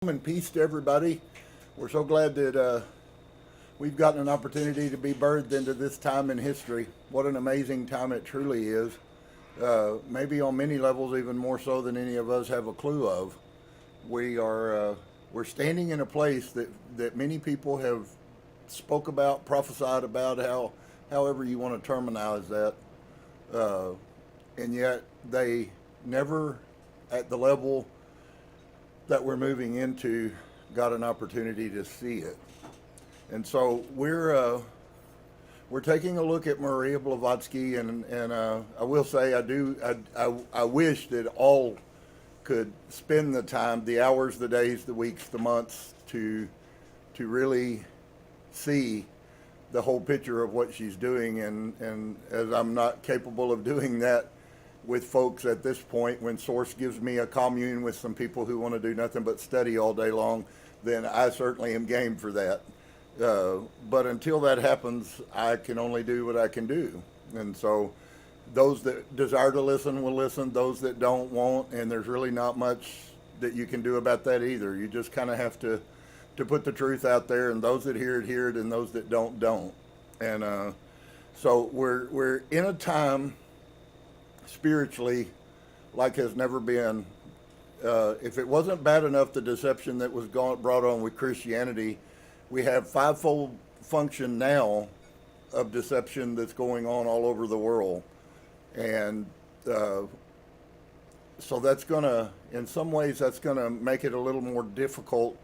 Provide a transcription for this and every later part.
And peace to everybody. We're so glad that we've gotten an opportunity to be birthed into this time in history. What an amazing time it truly is. Maybe on many levels even more so than any of us have a clue of. We're standing in a place that many people have spoke about, prophesied about, however you want to terminize that, and yet they never at the level that we're moving into got an opportunity to see it. And so we're taking a look at Maria Blavatsky, and I will say I wish that all could spend the time, the hours, the days, the weeks, the months to really see the whole picture of what she's doing, and as I'm not capable of doing that with folks at this point, when Source gives me a commune with some people who want to do nothing but study all day long, then I certainly am game for that. But until that happens, I can only do what I can do. And so those that desire to listen will listen, those that don't won't, and there's really not much that you can do about that either. You just kind of have to put the truth out there, and those that hear it, and those that don't. And so we're in a time spiritually like has never been. If it wasn't bad enough, the deception that was brought on with Christianity, we have fivefold function now of deception that's going on all over the world. And so that's gonna, in some ways, that's gonna make it a little more difficult.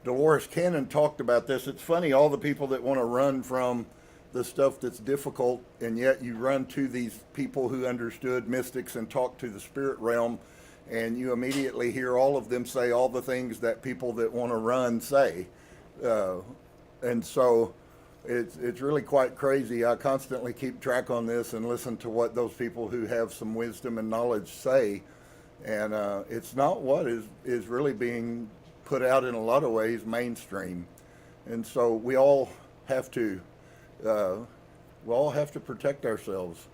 Dolores Cannon talked about this. It's funny, all the people that want to run from the stuff that's difficult, and yet you run to these people who understood mystics and talked to the spirit realm, and you immediately hear all of them say all the things that people that want to run say. And so it's really quite crazy. I constantly keep track on this and listen to what those people who have some wisdom and knowledge say, and it's not what is really being put out in a lot of ways mainstream. And so we all have to protect ourselves.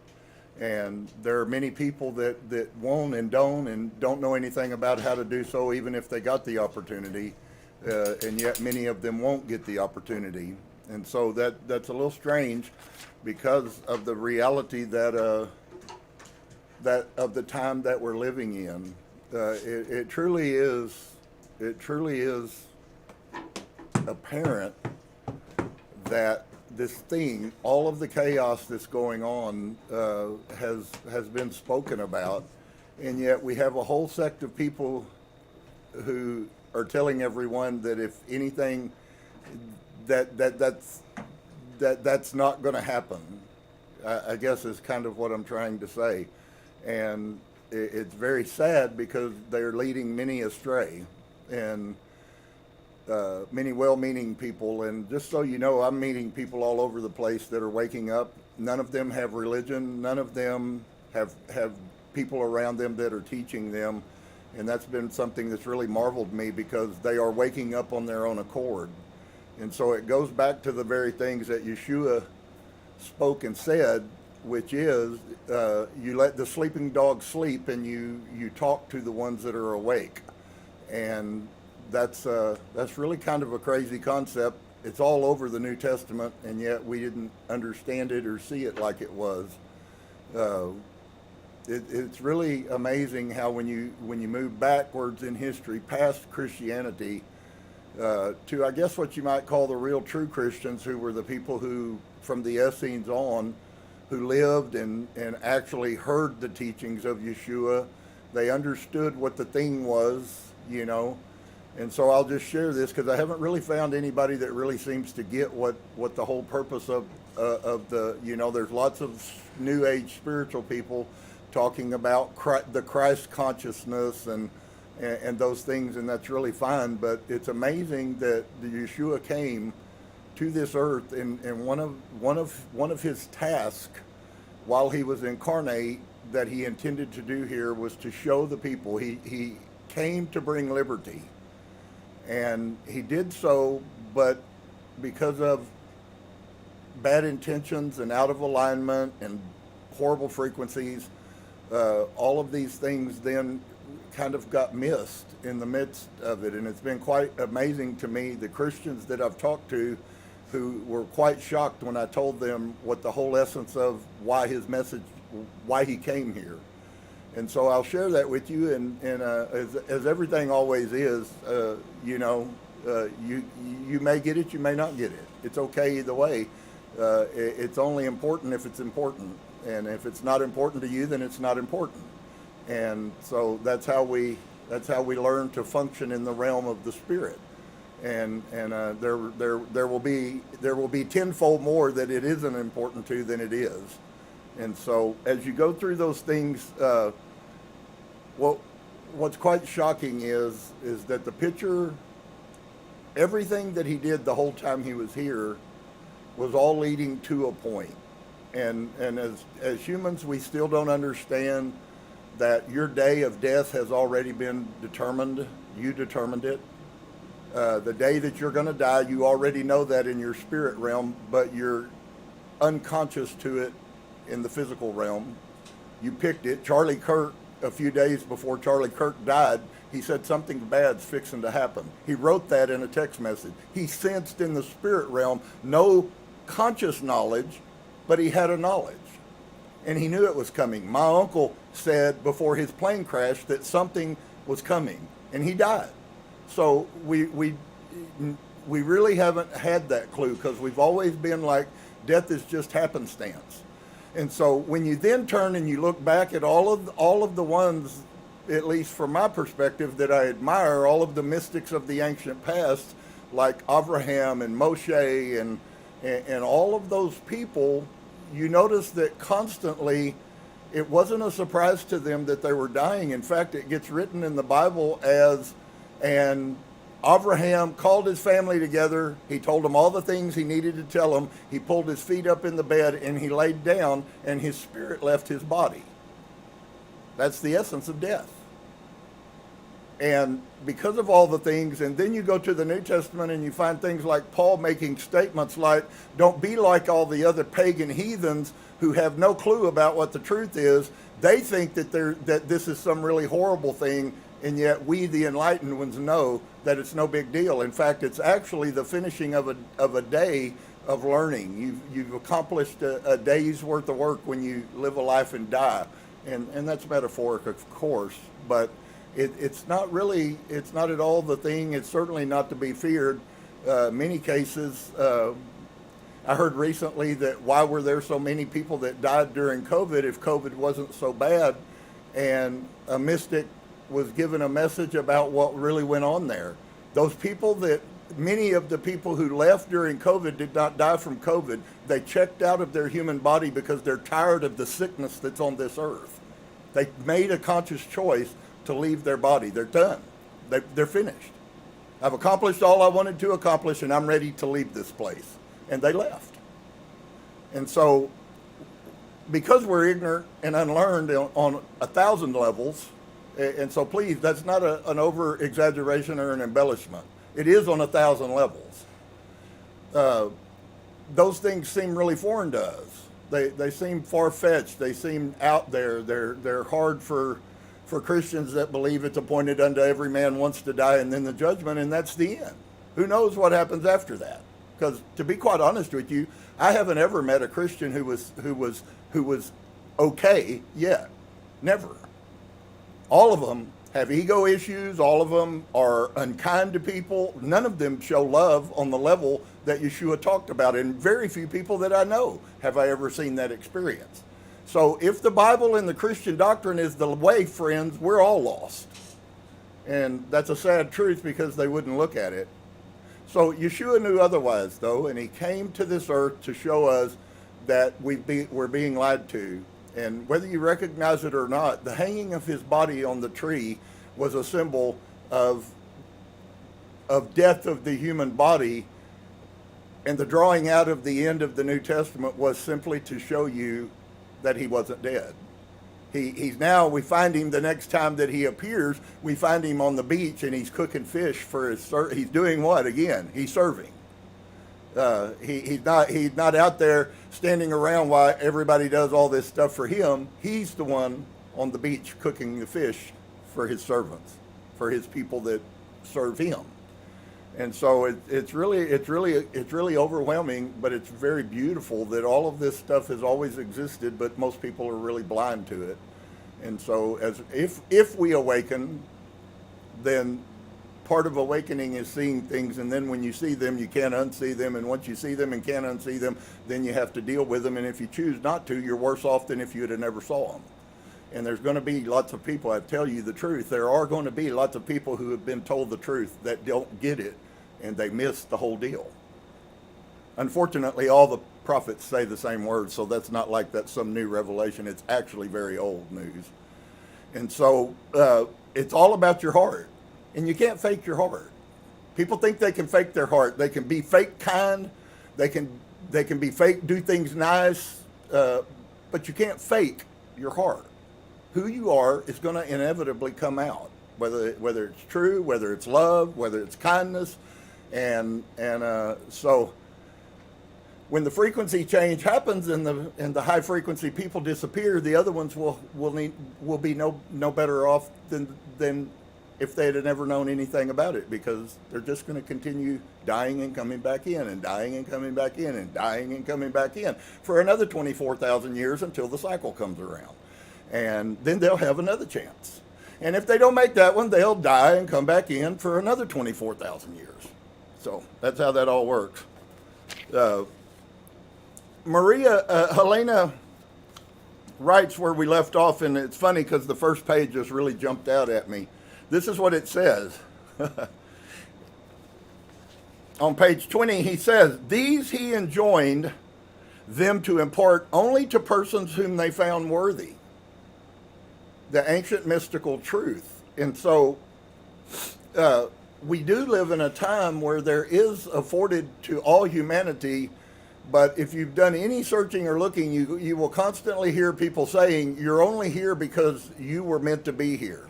And there are many people that won't and don't know anything about how to do so, even if they got the opportunity, and yet many of them won't get the opportunity. And so that's a little strange because of the reality that of the time that we're living in. It truly is apparent that this thing, all of the chaos that's going on, has been spoken about, and yet we have a whole sect of people who are telling everyone that if anything, that's not going to happen. I guess is kind of what I'm trying to say, and it's very sad because they're leading many astray, and many well-meaning people. And just so you know, I'm meeting people all over the place that are waking up. None of them have religion. None of them have people around them that are teaching them. And that's been something that's really marveled me, because they are waking up on their own accord. And so it goes back to the very things that Yeshua spoke and said, which is you let the sleeping dog sleep, and you talk to the ones that are awake. And that's really kind of a crazy concept. It's all over the New Testament, and yet we didn't understand it or see it like it was. It's really amazing how when you move backwards in history, past Christianity, to I guess what you might call the real true Christians, who were the people who, from the Essenes on, who lived and actually heard the teachings of Yeshua, They understood what the thing was, And so I'll just share this because I haven't really found anybody that really seems to get what the whole purpose of the, there's lots of New Age spiritual people talking about the Christ consciousness and those things, and that's really fine. But it's amazing that the Yeshua came to this earth, and one of his tasks while he was incarnate that he intended to do here was to show the people he came to bring liberty. And he did so, but because of bad intentions and out of alignment and horrible frequencies, all of these things then kind of got missed in the midst of it. And it's been quite amazing to me, the Christians that I've talked to who were quite shocked when I told them what the whole essence of why his message, why he came here. And so I'll share that with you, and as everything always is, you may get it, you may not get it. It's okay either way. It's only important if it's important, and if it's not important to you, then it's not important. And so that's how we learn to function in the realm of the spirit. And there will be tenfold more that it isn't important to than it is. And so as you go through those things, what's quite shocking is that the picture, everything that he did the whole time he was here was all leading to a point. And as humans, we still don't understand that your day of death has already been determined. You determined it. The day that you're going to die, you already know that in your spirit realm, but you're unconscious to it in the physical realm. You picked it. Charlie Kirk, a few days before Charlie Kirk died, he said something bad's fixing to happen. He wrote that in a text message. He sensed in the spirit realm no conscious knowledge, but he had a knowledge. And he knew it was coming. My uncle said before his plane crashed that something was coming, and he died. So we really haven't had that clue, because we've always been like, death is just happenstance. And so when you then turn and you look back at all of the ones, at least from my perspective, that I admire, all of the mystics of the ancient past, like Abraham and Moshe and all of those people, you notice that constantly it wasn't a surprise to them that they were dying. In fact, it gets written in the Bible as, and Abraham called his family together. He told them all the things he needed to tell them. He pulled his feet up in the bed and he laid down, and his spirit left his body. That's the essence of death. And because of all the things, and then you go to the New Testament and you find things like Paul making statements like, don't be like all the other pagan heathens who have no clue about what the truth is. They think that this is some really horrible thing, and yet we, the enlightened ones, know that it's no big deal. In fact, it's actually the finishing of a day of learning. You've accomplished a day's worth of work when you live a life and die. And that's metaphoric, of course, but it's not at all the thing. It's certainly not to be feared. Many cases, I heard recently that why were there so many people that died during COVID if COVID wasn't so bad? And a mystic was given a message about what really went on there. Those people many of the people who left during COVID did not die from COVID. They checked out of their human body because they're tired of the sickness that's on this earth. They made a conscious choice to leave their body. They're done. They're finished. I've accomplished all I wanted to accomplish, and I'm ready to leave this place. And they left. And so, because we're ignorant and unlearned on 1,000 levels, and so please, that's not an over-exaggeration or an embellishment. It is on 1,000 levels. Those things seem really foreign to us. They seem far-fetched. They seem out there. They're hard for Christians that believe it's appointed unto every man once to die and then the judgment, and that's the end. Who knows what happens after that? Because to be quite honest with you, I haven't ever met a Christian who was okay yet. Never. All of them have ego issues. All of them are unkind to people. None of them show love on the level that Yeshua talked about. And very few people that I know have I ever seen that experience. So if the Bible and the Christian doctrine is the way, friends, we're all lost. And that's a sad truth because they wouldn't look at it. So Yeshua knew otherwise, though, and he came to this earth to show us that we're being lied to. And whether you recognize it or not, the hanging of his body on the tree was a symbol of death of the human body, and the drawing out of the end of the New Testament was simply to show you that he wasn't dead. He's now, we find him the next time that he appears, we find him on the beach and he's cooking fish for he's doing what again? He's serving. He's not out there standing around while everybody does all this stuff for him. He's the one on the beach cooking the fish for his servants, for his people that serve him. And so it's really overwhelming, but it's very beautiful that all of this stuff has always existed, but most people are really blind to it. And so if we awaken, then part of awakening is seeing things, and then when you see them, you can't unsee them, and once you see them and can't unsee them, then you have to deal with them, and if you choose not to, you're worse off than if you'd have never saw them. And there's going to be lots of people, I tell you the truth, there are going to be lots of people who have been told the truth that don't get it, and they miss the whole deal. Unfortunately, all the prophets say the same words, so that's not like that's some new revelation. It's actually very old news. And so it's all about your heart, and you can't fake your heart. People think they can fake their heart. They can be fake kind. They can be fake, do things nice, but you can't fake your heart. Who you are is going to inevitably come out, whether it's true, whether it's love, whether it's kindness. And so when the frequency change happens and the high frequency people disappear, the other ones will be no better off than if they had never known anything about it, because they're just going to continue dying and coming back in and dying and coming back in and dying and coming back in for another 24,000 years until the cycle comes around. And then they'll have another chance. And if they don't make that one, they'll die and come back in for another 24,000 years. So that's how that all works. Helena writes where we left off, and it's funny because the first page just really jumped out at me. This is what it says. On page 20, he says, "These he enjoined them to impart only to persons whom they found worthy the ancient mystical truth." And so we do live in a time where there is afforded to all humanity, but if you've done any searching or looking, you will constantly hear people saying, you're only here because you were meant to be here.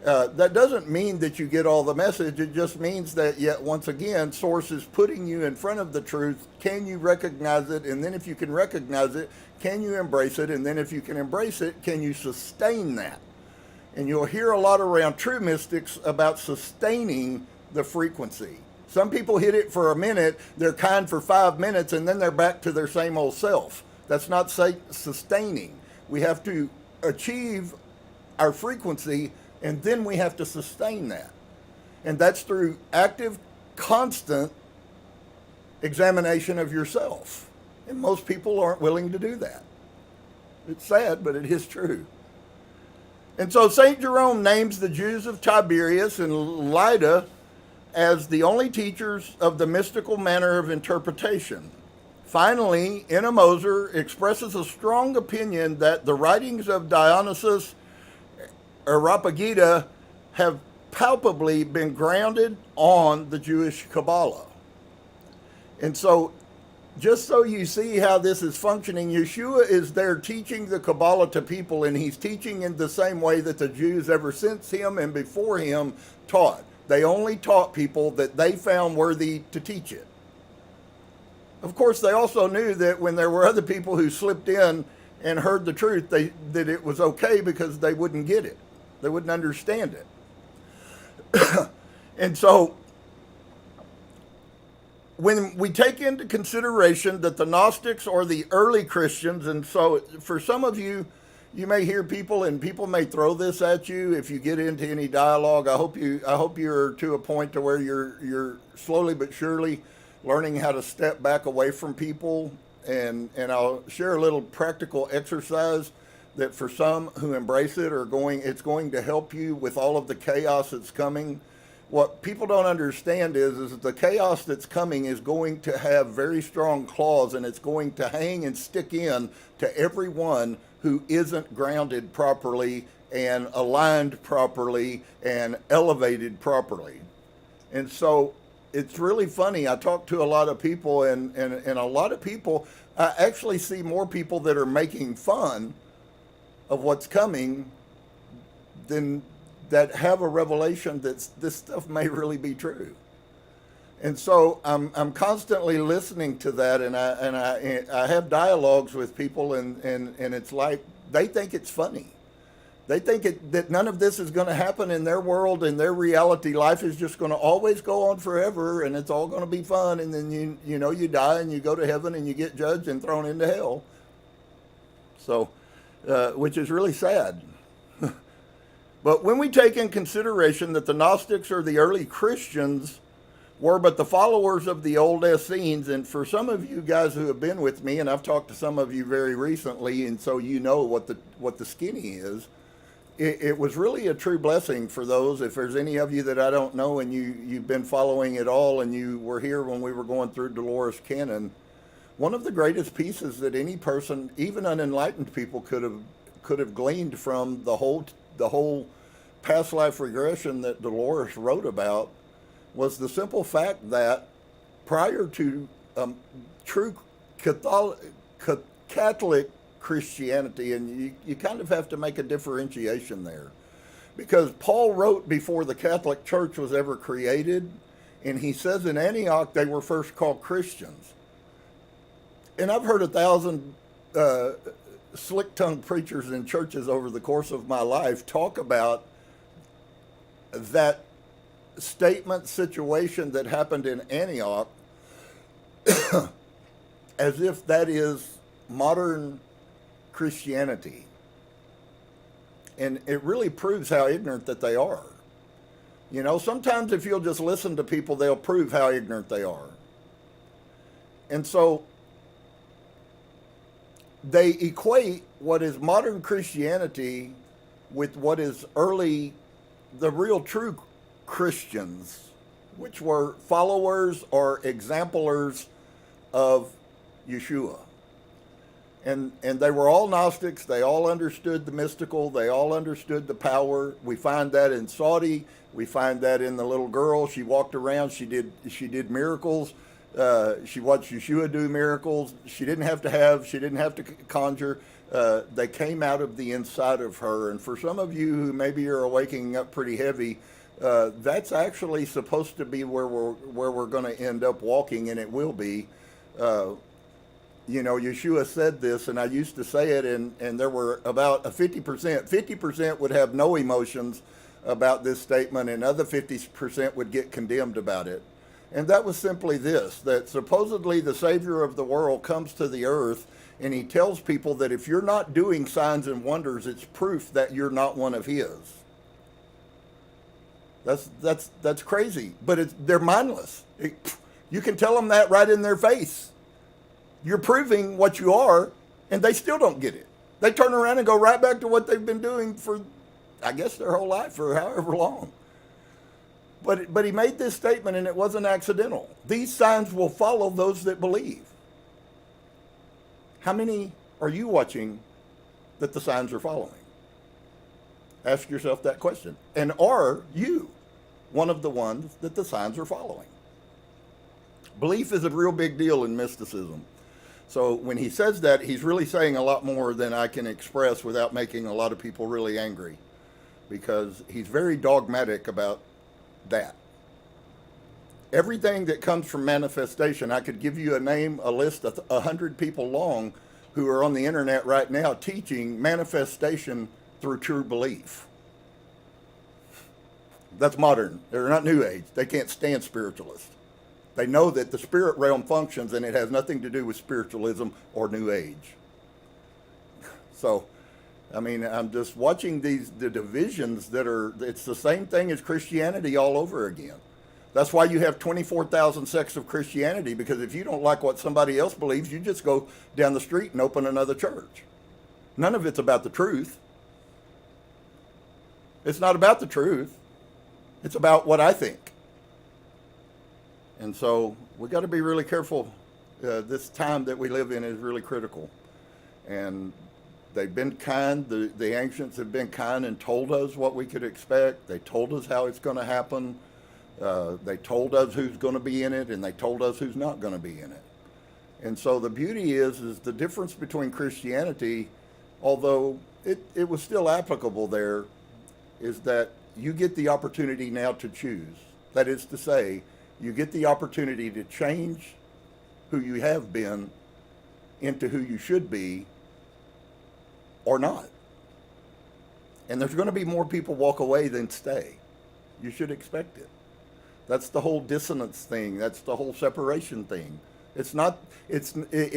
That doesn't mean that you get all the message. It just means that, yet once again, Source is putting you in front of the truth. Can you recognize it? And then if you can recognize it, can you embrace it? And then if you can embrace it, can you sustain that? And you'll hear a lot around true mystics about sustaining the frequency. Some people hit it for a minute, they're kind for 5 minutes, and then they're back to their same old self. That's not sustaining. We have to achieve our frequency, and then we have to sustain that. And that's through active, constant examination of yourself. And most people aren't willing to do that. It's sad, but it is true. And so St. Jerome names the Jews of Tiberias and Lydda as the only teachers of the mystical manner of interpretation. Finally, Anna Moser expresses a strong opinion that the writings of Dionysius Areopagita have palpably been grounded on the Jewish Kabbalah. And so, just so you see how this is functioning, Yeshua is there teaching the Kabbalah to people, and he's teaching in the same way that the Jews ever since him and before him taught. They only taught people that they found worthy to teach it. Of course, they also knew that when there were other people who slipped in and heard the truth, that it was okay because they wouldn't get it. They wouldn't understand it. And so, when we take into consideration that the Gnostics are the early Christians, and so for some of you, you may hear people, and people may throw this at you if you get into any dialogue. I hope you're to a point to where you're slowly but surely learning how to step back away from people and I'll share a little practical exercise that for some who embrace it it's going to help you with all of the chaos that's coming. What people don't understand is that the chaos that's coming is going to have very strong claws, and it's going to hang and stick in to everyone who isn't grounded properly and aligned properly and elevated properly. And so it's really funny. I talk to a lot of people, and a lot of people, I actually see more people that are making fun of what's coming than that have a revelation that this stuff may really be true. And so I'm constantly listening to that, and I have dialogues with people, and it's like they think it's funny. They think that none of this is going to happen in their world, and their reality. Life is just going to always go on forever, and it's all going to be fun. And then you die and you go to heaven and you get judged and thrown into hell. So, which is really sad. But when we take in consideration that the Gnostics or the early Christians were but the followers of the old Essenes, and for some of you guys who have been with me, and I've talked to some of you very recently, and so you know what the skinny is. It was really a true blessing for those. If there's any of you that I don't know and you've been following it all and you were here when we were going through Dolores Cannon, one of the greatest pieces that any person, even unenlightened people, could have gleaned from the whole past life regression that Dolores wrote about was the simple fact that prior to true Catholic Christianity, and you kind of have to make a differentiation there, because Paul wrote before the Catholic Church was ever created, and he says in Antioch they were first called Christians. And I've heard 1,000 slick-tongued preachers in churches over the course of my life talk about that statement situation that happened in Antioch as if that is modern Christianity. And it really proves how ignorant that they are. You know, sometimes if you'll just listen to people, they'll prove how ignorant they are. And so they equate what is modern Christianity with what is the real true Christians, which were followers or exemplars of Yeshua. And they were all Gnostics. They all understood the mystical. They all understood the power. We find that in Saudi. We find that in the little girl. She walked around. She did miracles. She watched Yeshua do miracles. She didn't have to conjure. They came out of the inside of her. And for some of you who maybe are waking up pretty heavy, that's actually supposed to be where we're going to end up walking, and it will be. You know, Yeshua said this, and I used to say it, and there were about a 50%. 50% would have no emotions about this statement, and other 50% would get condemned about it. And that was simply this, that supposedly the Savior of the world comes to the earth, and he tells people that if you're not doing signs and wonders, it's proof that you're not one of his. That's crazy, but they're mindless. You can tell them that right in their face. You're proving what you are, and they still don't get it. They turn around and go right back to what they've been doing for, I guess, their whole life or however long. But he made this statement, and it wasn't accidental. These signs will follow those that believe. How many are you watching that the signs are following? Ask yourself that question. And are you one of the ones that the signs are following? Belief is a real big deal in mysticism. So when he says that, he's really saying a lot more than I can express without making a lot of people really angry, because he's very dogmatic about that. Everything that comes from manifestation, I could give you a list of 100 people long who are on the internet right now teaching manifestation through true belief. That's modern. They're not New Age. They can't stand spiritualists. They know that the spirit realm functions, and it has nothing to do with spiritualism or New Age. So, I mean, I'm just watching the divisions it's the same thing as Christianity all over again. That's why you have 24,000 sects of Christianity, because if you don't like what somebody else believes, you just go down the street and open another church. None of it's about the truth. It's not about the truth. It's about what I think. And so we got to be really careful. This time that we live in is really critical. And they've been kind. The ancients have been kind and told us what we could expect. They told us how it's going to happen. They told us who's going to be in it, and they told us who's not going to be in it. And so the beauty is the difference between Christianity, although it was still applicable there, is that you get the opportunity now to choose. That is to say, you get the opportunity to change who you have been into who you should be or not. And there's going to be more people walk away than stay. You should expect it. That's the whole dissonance thing. That's the whole separation thing. It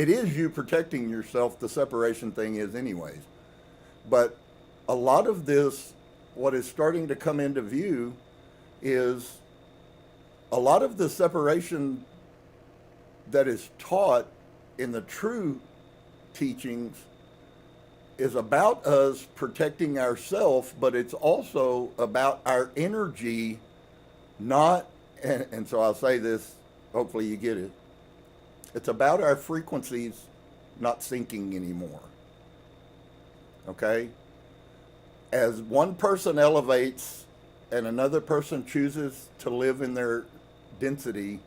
is you protecting yourself. The separation thing is anyways. But a lot of this, what is starting to come into view is a lot of the separation that is taught in the true teachings is about us protecting ourselves, but it's also about our energy, not, and so I'll say this, hopefully you get it. It's about our frequencies not syncing anymore. Okay? As one person elevates and another person chooses to live in their density,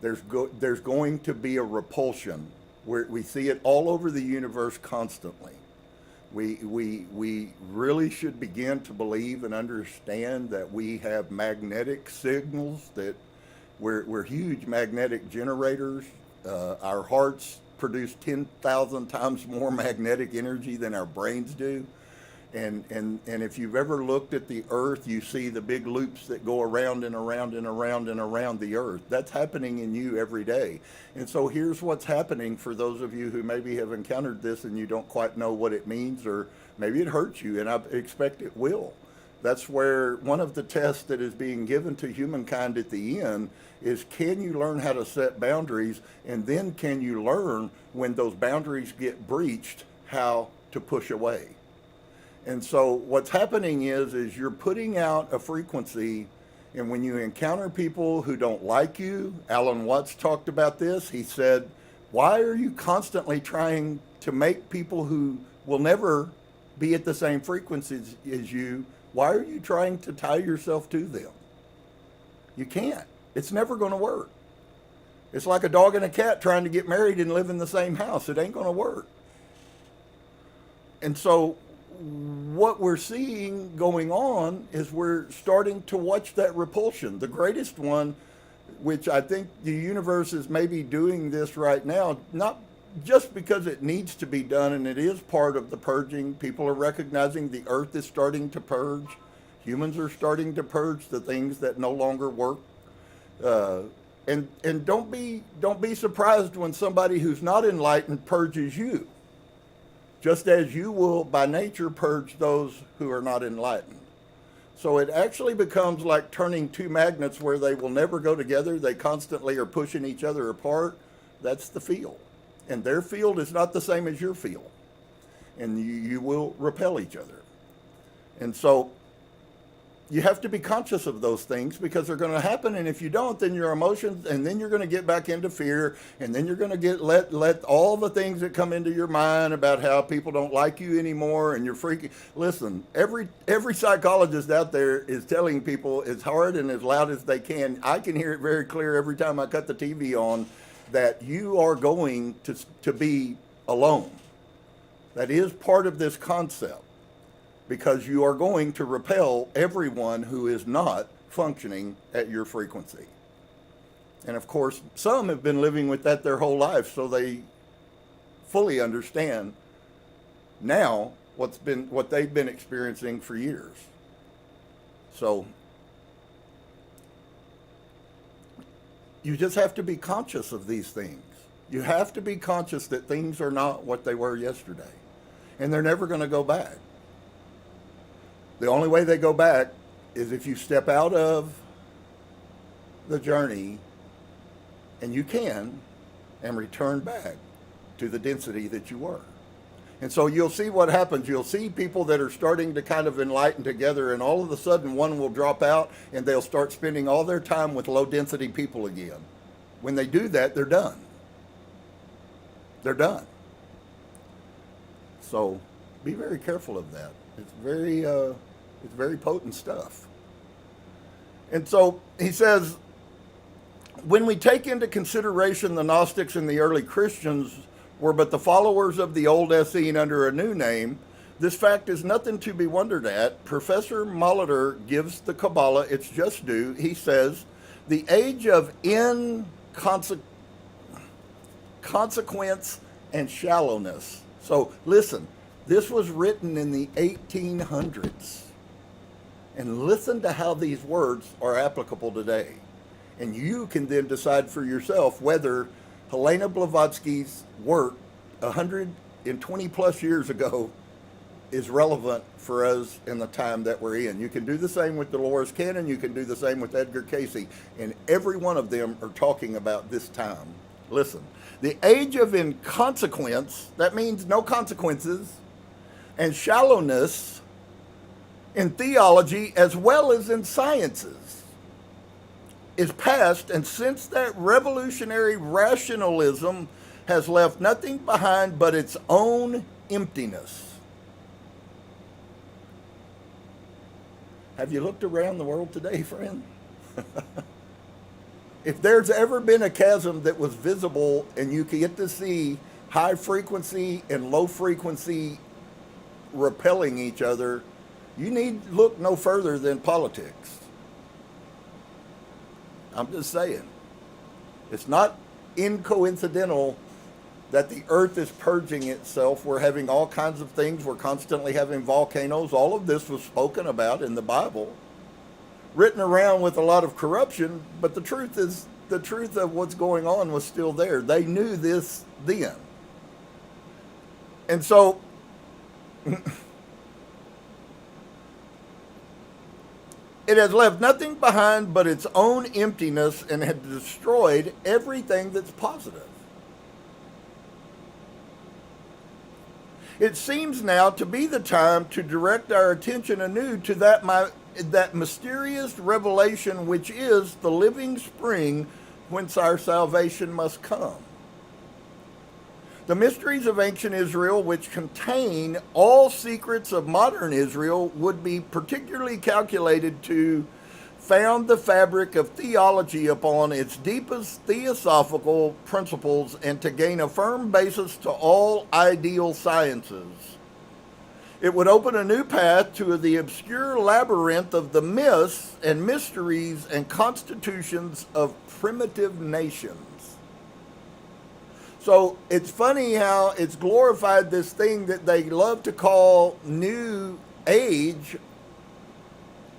there's going to be a repulsion. We see it all over the universe constantly. We really should begin to believe and understand that we have magnetic signals, that we're huge magnetic generators. Our hearts produce 10,000 times more magnetic energy than our brains do. And if you've ever looked at the earth, you see the big loops that go around and around and around and around the earth. That's happening in you every day. And so here's what's happening for those of you who maybe have encountered this and you don't quite know what it means, or maybe it hurts you, and I expect it will. That's where one of the tests that is being given to humankind at the end is, can you learn how to set boundaries, and then can you learn when those boundaries get breached how to push away. And so what's happening is you're putting out a frequency, and when you encounter people who don't like you, Alan Watts talked about this. He said, why are you constantly trying to make people who will never be at the same frequencies as you, why are you trying to tie yourself to them? You can't. It's never going to work. It's like a dog and a cat trying to get married and live in the same house. It ain't going to work. And so what we're seeing going on is we're starting to watch that repulsion. The greatest one, which I think the universe is maybe doing this right now, not just because it needs to be done, and it is part of the purging. People are recognizing the earth is starting to purge. Humans are starting to purge the things that no longer work. And don't be surprised when somebody who's not enlightened purges you, just as you will by nature purge those who are not enlightened. So it actually becomes like turning two magnets where they will never go together. They constantly are pushing each other apart. That's the field. And their field is not the same as your field. And you will repel each other. And so you have to be conscious of those things, because they're going to happen. And if you don't, then your emotions, and then you're going to get back into fear, and then you're going to get let all the things that come into your mind about how people don't like you anymore, and you're freaking. Listen, every psychologist out there is telling people as hard and as loud as they can. I can hear it very clear every time I cut the TV on, that you are going to be alone. That is part of this concept, because you are going to repel everyone who is not functioning at your frequency. And of course, some have been living with that their whole life, so they fully understand now what they've been experiencing for years. So you just have to be conscious of these things. You have to be conscious that things are not what they were yesterday, and they're never going to go back. The only way they go back is if you step out of the journey, and you can, and return back to the density that you were. And so you'll see what happens. You'll see people that are starting to kind of enlighten together, and all of a sudden one will drop out and they'll start spending all their time with low density people again. When they do that, they're done. They're done. So be very careful of that. It's very potent stuff. And so he says, when we take into consideration the Gnostics and the early Christians were but the followers of the old Essene under a new name, this fact is nothing to be wondered at. Professor Molitor gives the Kabbalah its just due. He says, the age of consequence and shallowness. So listen, this was written in the 1800s. And listen to how these words are applicable today. And you can then decide for yourself whether Helena Blavatsky's work 120 plus years ago is relevant for us in the time that we're in. You can do the same with Dolores Cannon. You can do the same with Edgar Cayce. And every one of them are talking about this time. Listen, the age of inconsequence, that means no consequences, and shallowness in theology as well as in sciences is past, and since that revolutionary rationalism has left nothing behind but its own emptiness. Have you looked around the world today, friend? If there's ever been a chasm that was visible and you could get to see high frequency and low frequency repelling each other, you need look no further than politics. I'm just saying. It's not incoincidental that the earth is purging itself. We're having all kinds of things. We're constantly having volcanoes. All of this was spoken about in the Bible, written around with a lot of corruption, but the truth is, the truth of what's going on was still there. They knew this then. And so it has left nothing behind but its own emptiness and had destroyed everything that's positive. It seems now to be the time to direct our attention anew to that mysterious revelation which is the living spring whence our salvation must come. The mysteries of ancient Israel, which contain all secrets of modern Israel, would be particularly calculated to found the fabric of theology upon its deepest theosophical principles and to gain a firm basis to all ideal sciences. It would open a new path to the obscure labyrinth of the myths and mysteries and constitutions of primitive nations. So it's funny how it's glorified this thing that they love to call New Age,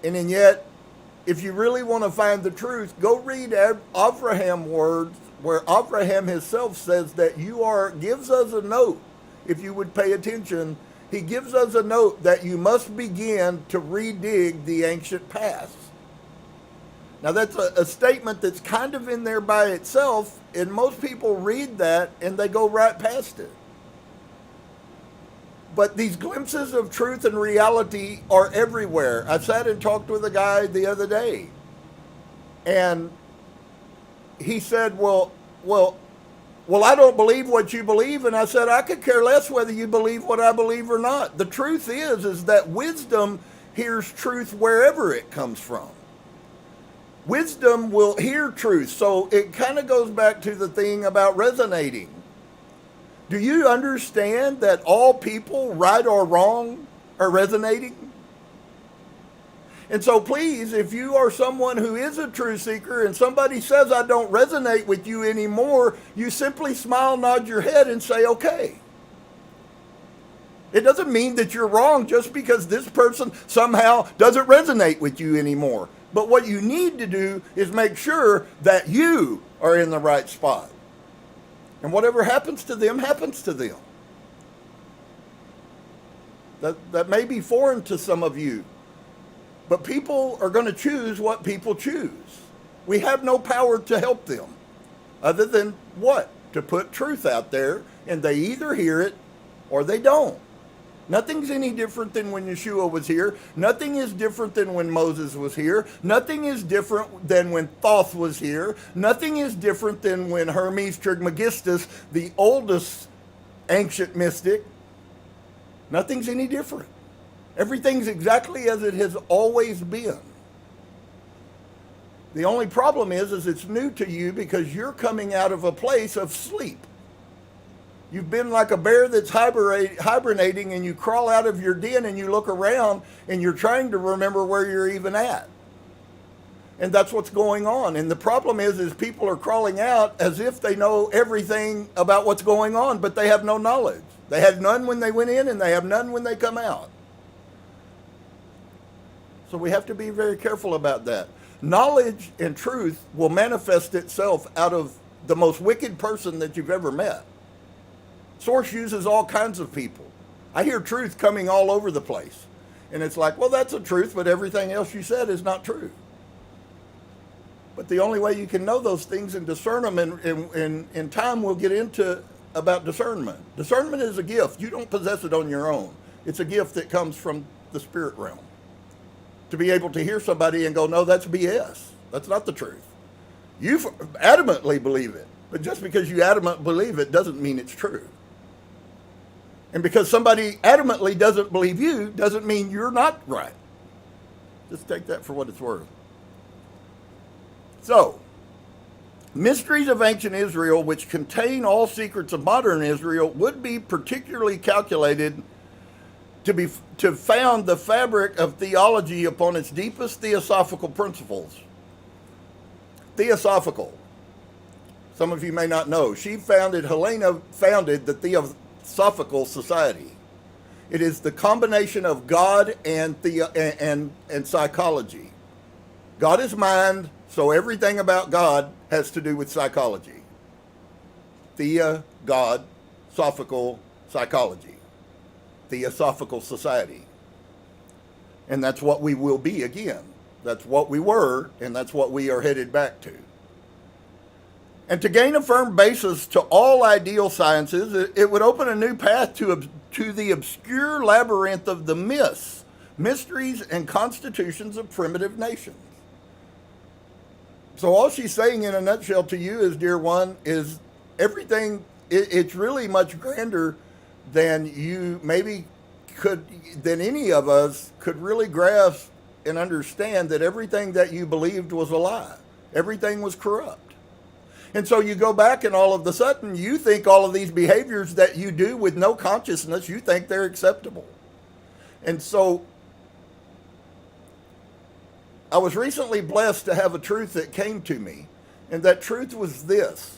and then yet, if you really want to find the truth, go read Abraham words, where Abraham himself says that gives us a note, if you would pay attention, he gives us a note that you must begin to redig the ancient past. Now that's a statement that's kind of in there by itself, and most people read that and they go right past it. But these glimpses of truth and reality are everywhere. I sat and talked with a guy the other day, and he said, well, I don't believe what you believe. And I said, I could care less whether you believe what I believe or not. The truth is that wisdom hears truth wherever it comes from. Wisdom will hear truth. So it kind of goes back to the thing about resonating. Do you understand that all people, right or wrong, are resonating? And so please, if you are someone who is a truth seeker and somebody says, I don't resonate with you anymore, you simply smile, nod your head, and say, okay. It doesn't mean that you're wrong just because this person somehow doesn't resonate with you anymore. But what you need to do is make sure that you are in the right spot. And whatever happens to them, happens to them. That may be foreign to some of you. But people are going to choose what people choose. We have no power to help them other than what? To put truth out there, and they either hear it or they don't. Nothing's any different than when Yeshua was here. Nothing is different than when Moses was here. Nothing is different than when Thoth was here. Nothing is different than when Hermes Trismegistus, the oldest ancient mystic, nothing's any different. Everything's exactly as it has always been. The only problem is it's new to you because you're coming out of a place of sleep. You've been like a bear that's hibernating, and you crawl out of your den and you look around and you're trying to remember where you're even at. And that's what's going on. And the problem is people are crawling out as if they know everything about what's going on, but they have no knowledge. They had none when they went in, and they have none when they come out. So we have to be very careful about that. Knowledge and truth will manifest itself out of the most wicked person that you've ever met. Source uses all kinds of people. I hear truth coming all over the place. And it's like, well, that's a truth, but everything else you said is not true. But the only way you can know those things and discern them, and in time we'll get into about discernment. Discernment is a gift. You don't possess it on your own. It's a gift that comes from the spirit realm. To be able to hear somebody and go, no, that's BS. That's not the truth. You adamantly believe it. But just because you adamantly believe it doesn't mean it's true. And because somebody adamantly doesn't believe you doesn't mean you're not right. Just take that for what it's worth. So, mysteries of ancient Israel, which contain all secrets of modern Israel, would be particularly calculated to found the fabric of theology upon its deepest theosophical principles. Theosophical. Some of you may not know. Helena founded the Theosophical Society. It is the combination of God and psychology. God is mind, so everything about God has to do with psychology. God, sophical, psychology. Theosophical Society. And that's what we will be again. That's what we were, and that's what we are headed back to. And to gain a firm basis to all ideal sciences, it would open a new path to the obscure labyrinth of the myths, mysteries, and constitutions of primitive nations. So all she's saying in a nutshell to you is, dear one, is everything, it's really much grander than you maybe than any of us could really grasp and understand, that everything that you believed was a lie. Everything was corrupt. And so you go back, and all of a sudden you think all of these behaviors that you do with no consciousness, you think they're acceptable. And so I was recently blessed to have a truth that came to me, and that truth was this.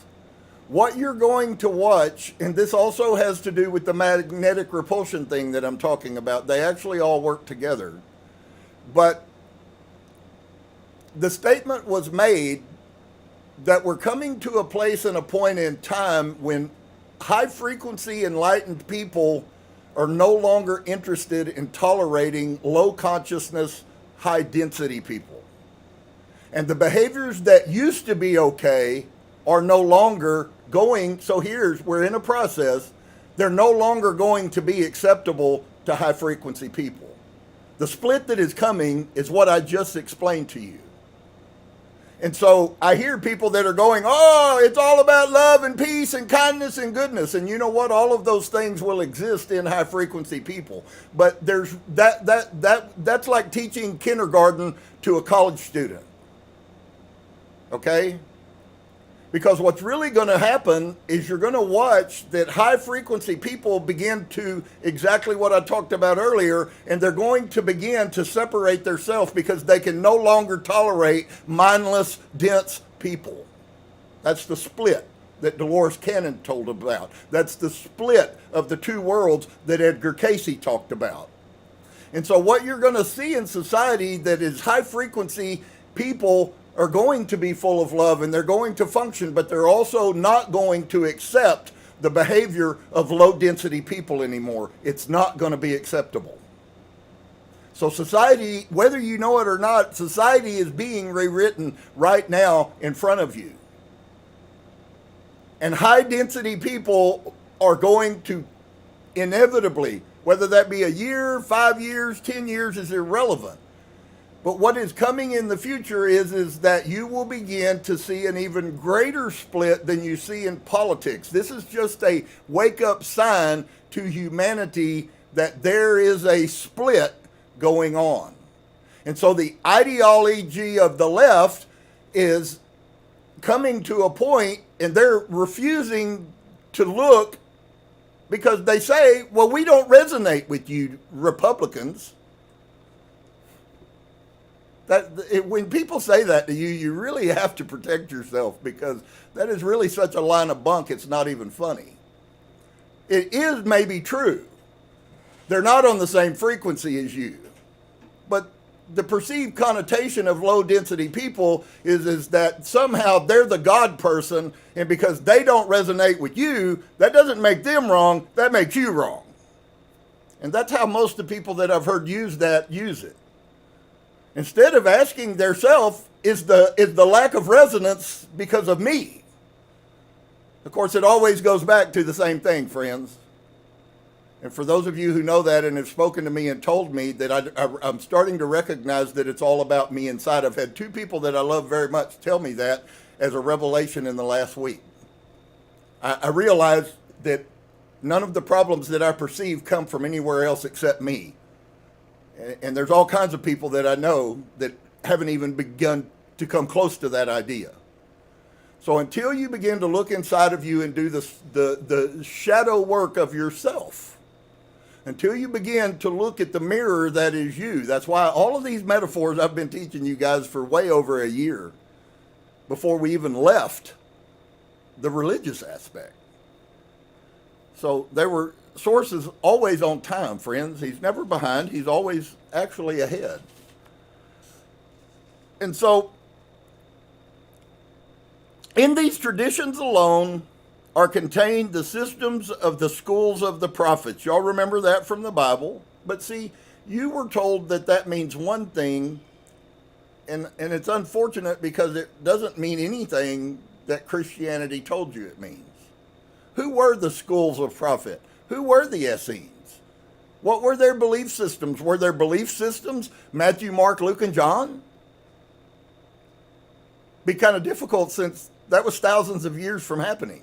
What you're going to watch, and this also has to do with the magnetic repulsion thing that I'm talking about. They actually all work together. But the statement was made that we're coming to a place and a point in time when high-frequency enlightened people are no longer interested in tolerating low-consciousness, high-density people. And the behaviors that used to be okay are no longer going, so we're in a process, they're no longer going to be acceptable to high-frequency people. The split that is coming is what I just explained to you. And so I hear people that are going, oh, it's all about love and peace and kindness and goodness. And you know what? All of those things will exist in high frequency people. But there's that's like teaching kindergarten to a college student. Okay? Because what's really going to happen is you're going to watch that high frequency people begin to exactly what I talked about earlier, and they're going to begin to separate themselves because they can no longer tolerate mindless, dense people. That's the split that Dolores Cannon told about. That's the split of the two worlds that Edgar Cayce talked about. And so what you're going to see in society that is high frequency people are going to be full of love, and they're going to function, but they're also not going to accept the behavior of low density people anymore. It's not going to be acceptable. So society, whether you know it or not, society is being rewritten right now in front of you. And high density people are going to inevitably, whether that be a year, 5 years, 10 years is irrelevant. But what is coming in the future is that you will begin to see an even greater split than you see in politics. This is just a wake-up sign to humanity that there is a split going on. And so the ideology of the left is coming to a point, and they're refusing to look because they say, well, we don't resonate with you Republicans. When people say that to you, you really have to protect yourself, because that is really such a line of bunk, it's not even funny. It is maybe true. They're not on the same frequency as you. But the perceived connotation of low-density people is that somehow they're the God person, and because they don't resonate with you, that doesn't make them wrong, that makes you wrong. And that's how most of the people that I've heard use it. Instead of asking theirself, is the lack of resonance because of me? Of course, it always goes back to the same thing, friends. And for those of you who know that and have spoken to me and told me that I'm starting to recognize that it's all about me inside. I've had 2 people that I love very much tell me that as a revelation in the last week. I realize that none of the problems that I perceive come from anywhere else except me. And there's all kinds of people that I know that haven't even begun to come close to that idea. So until you begin to look inside of you and do the shadow work of yourself, until you begin to look at the mirror that is you, that's why all of these metaphors I've been teaching you guys for way over a year before we even left the religious aspect. So there were sources always on time, friends. He's never behind. He's always actually ahead. And so in these traditions alone are contained the systems of the schools of the prophets. Y'all remember that from the Bible? But see, you were told that means one thing, and it's unfortunate because it doesn't mean anything that Christianity told you it means. Who were the schools of prophet? Who were the Essenes? What were their belief systems? Were their belief systems Matthew, Mark, Luke, and John? Be kind of difficult since that was thousands of years from happening.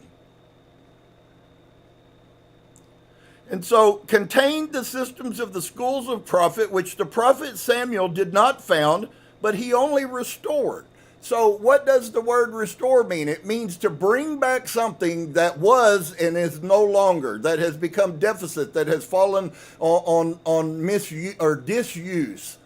And so contained the systems of the schools of prophet, which the prophet Samuel did not found, but he only restored. So what does the word restore mean? It means to bring back something that was and is no longer, that has become deficit, that has fallen on misuse or disuse.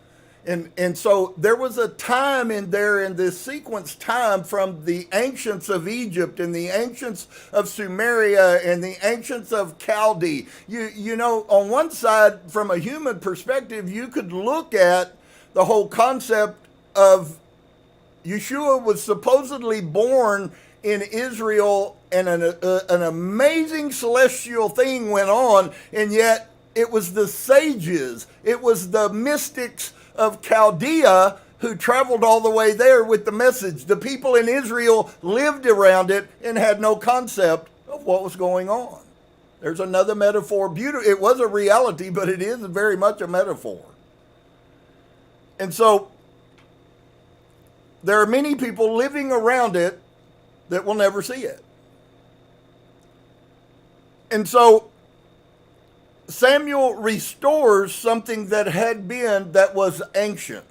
And so there was a time in this sequence time from the ancients of Egypt and the ancients of Sumeria and the ancients of Chaldee. You know, on one side, from a human perspective, you could look at the whole concept of Yeshua was supposedly born in Israel, and an amazing celestial thing went on, and yet it was the sages, it was the mystics of Chaldea who traveled all the way there with the message. The people in Israel lived around it and had no concept of what was going on. There's another metaphor. It was a reality, but it is very much a metaphor. And so there are many people living around it that will never see it. And so Samuel restores something that was ancient.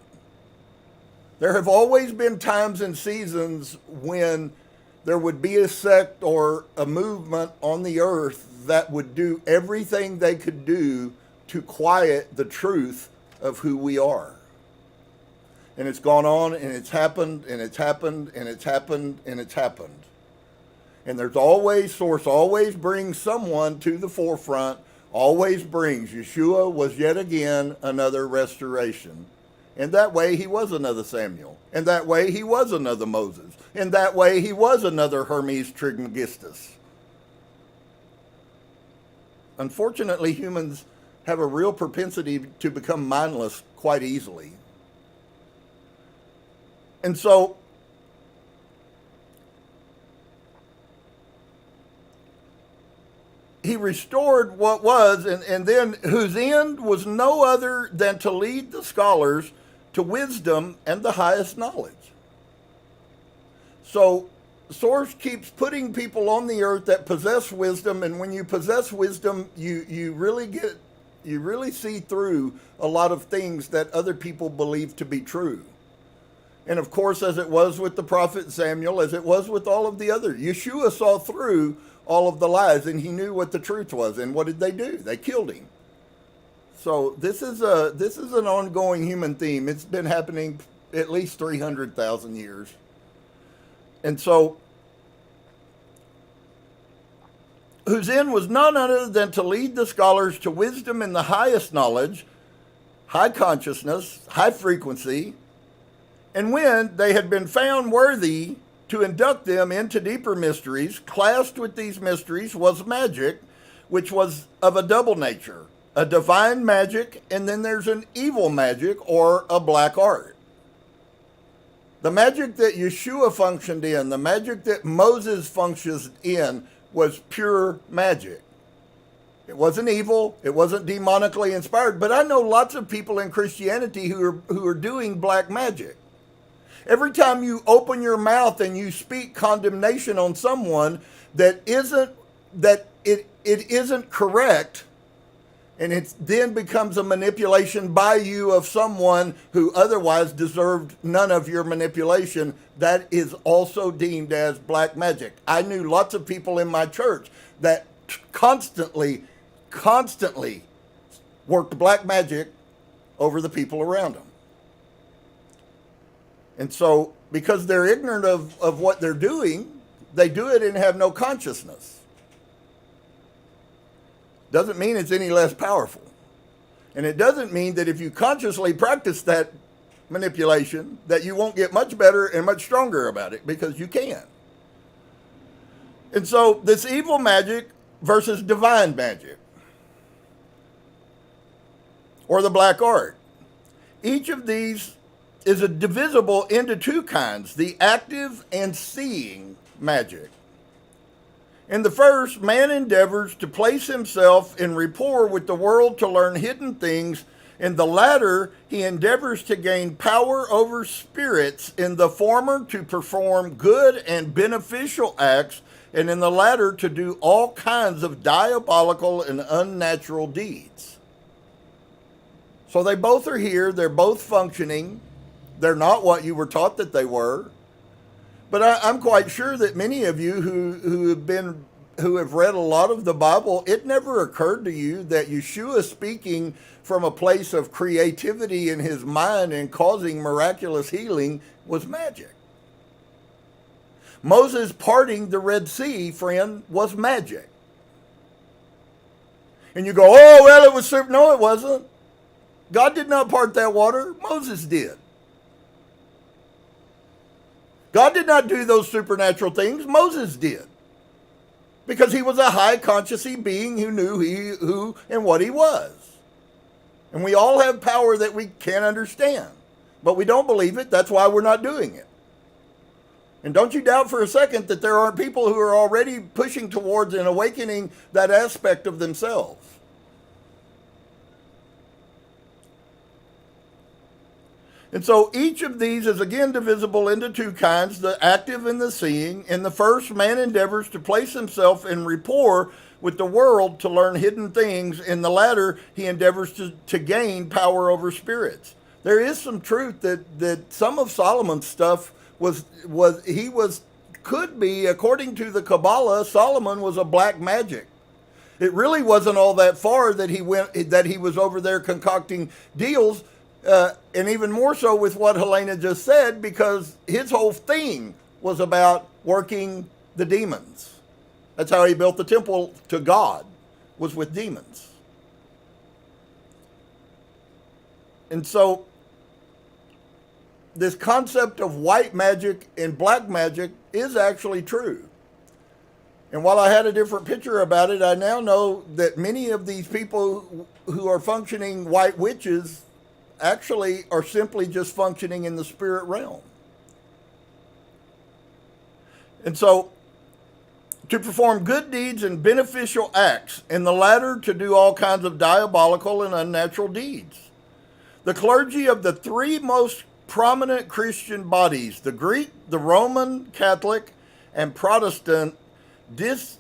There have always been times and seasons when there would be a sect or a movement on the earth that would do everything they could do to quiet the truth of who we are. And it's gone on, and it's happened, and it's happened, and it's happened, and it's happened. And there's always brings someone to the forefront, always brings. Yeshua was yet again another restoration. And that way he was another Samuel. And that way he was another Moses. And that way he was another Hermes Trismegistus. Unfortunately, humans have a real propensity to become mindless quite easily. And so he restored what was, and then whose end was no other than to lead the scholars to wisdom and the highest knowledge. So Source keeps putting people on the earth that possess wisdom, and when you possess wisdom, you really see through a lot of things that other people believe to be true. And of course, as it was with the prophet Samuel, as it was with all of the others, Yeshua saw through all of the lies, and he knew what the truth was. And what did they do? They killed him. So this is an ongoing human theme. It's been happening at least 300,000 years. And so, whose end was none other than to lead the scholars to wisdom in the highest knowledge, high consciousness, high frequency, and when they had been found worthy to induct them into deeper mysteries, classed with these mysteries was magic, which was of a double nature, a divine magic, and then there's an evil magic or a black art. The magic that Yeshua functioned in, the magic that Moses functions in, was pure magic. It wasn't evil, it wasn't demonically inspired, but I know lots of people in Christianity who are doing black magic. Every time you open your mouth and you speak condemnation on someone it isn't correct, and it then becomes a manipulation by you of someone who otherwise deserved none of your manipulation, that is also deemed as black magic. I knew lots of people in my church that constantly worked black magic over the people around them. And so, because they're ignorant of what they're doing, they do it and have no consciousness. Doesn't mean it's any less powerful. And it doesn't mean that if you consciously practice that manipulation, that you won't get much better and much stronger about it, because you can. And so, this evil magic versus divine magic, or the black art. Each of these is divisible into two kinds, the active and seeing magic. In the first, man endeavors to place himself in rapport with the world to learn hidden things. In the latter, he endeavors to gain power over spirits, in the former to perform good and beneficial acts, and in the latter to do all kinds of diabolical and unnatural deeds. So they both are here, they're both functioning. They're not what you were taught that they were. But I'm quite sure that many of you who have read a lot of the Bible, it never occurred to you that Yeshua, speaking from a place of creativity in his mind and causing miraculous healing, was magic. Moses parting the Red Sea, friend, was magic. And you go, oh, well, it was super. No, it wasn't. God did not part that water. Moses did. God did not do those supernatural things. Moses did. Because he was a high conscious being who knew who and what he was. And we all have power that we can't understand. But we don't believe it. That's why we're not doing it. And don't you doubt for a second that there aren't people who are already pushing towards and awakening that aspect of themselves. And so each of these is again divisible into two kinds, the active and the seeing. In the first, man endeavors to place himself in rapport with the world to learn hidden things. In the latter, he endeavors to gain power over spirits. There is some truth that some of Solomon's stuff could be, according to the Kabbalah, Solomon was a black magic. It really wasn't all that far that he was over there concocting deals. And even more so with what Helena just said, because his whole thing was about working the demons. That's how he built the temple to God, was with demons. And so this concept of white magic and black magic is actually true. And while I had a different picture about it, I now know that many of these people who are functioning white witches actually are simply just functioning in the spirit realm. And so, to perform good deeds and beneficial acts, and the latter to do all kinds of diabolical and unnatural deeds. The clergy of the three most prominent Christian bodies, the Greek, the Roman Catholic, and Protestant, discountenance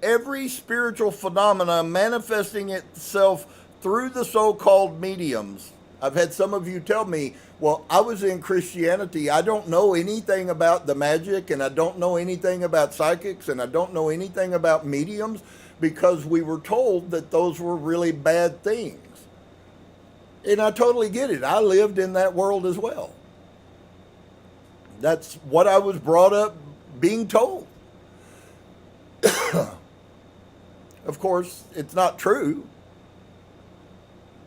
every spiritual phenomena manifesting itself through the so-called mediums. I've had some of you tell me, well, I was in Christianity. I don't know anything about the magic, and I don't know anything about psychics, and I don't know anything about mediums, because we were told that those were really bad things. And I totally get it. I lived in that world as well. That's what I was brought up being told. Of course, it's not true.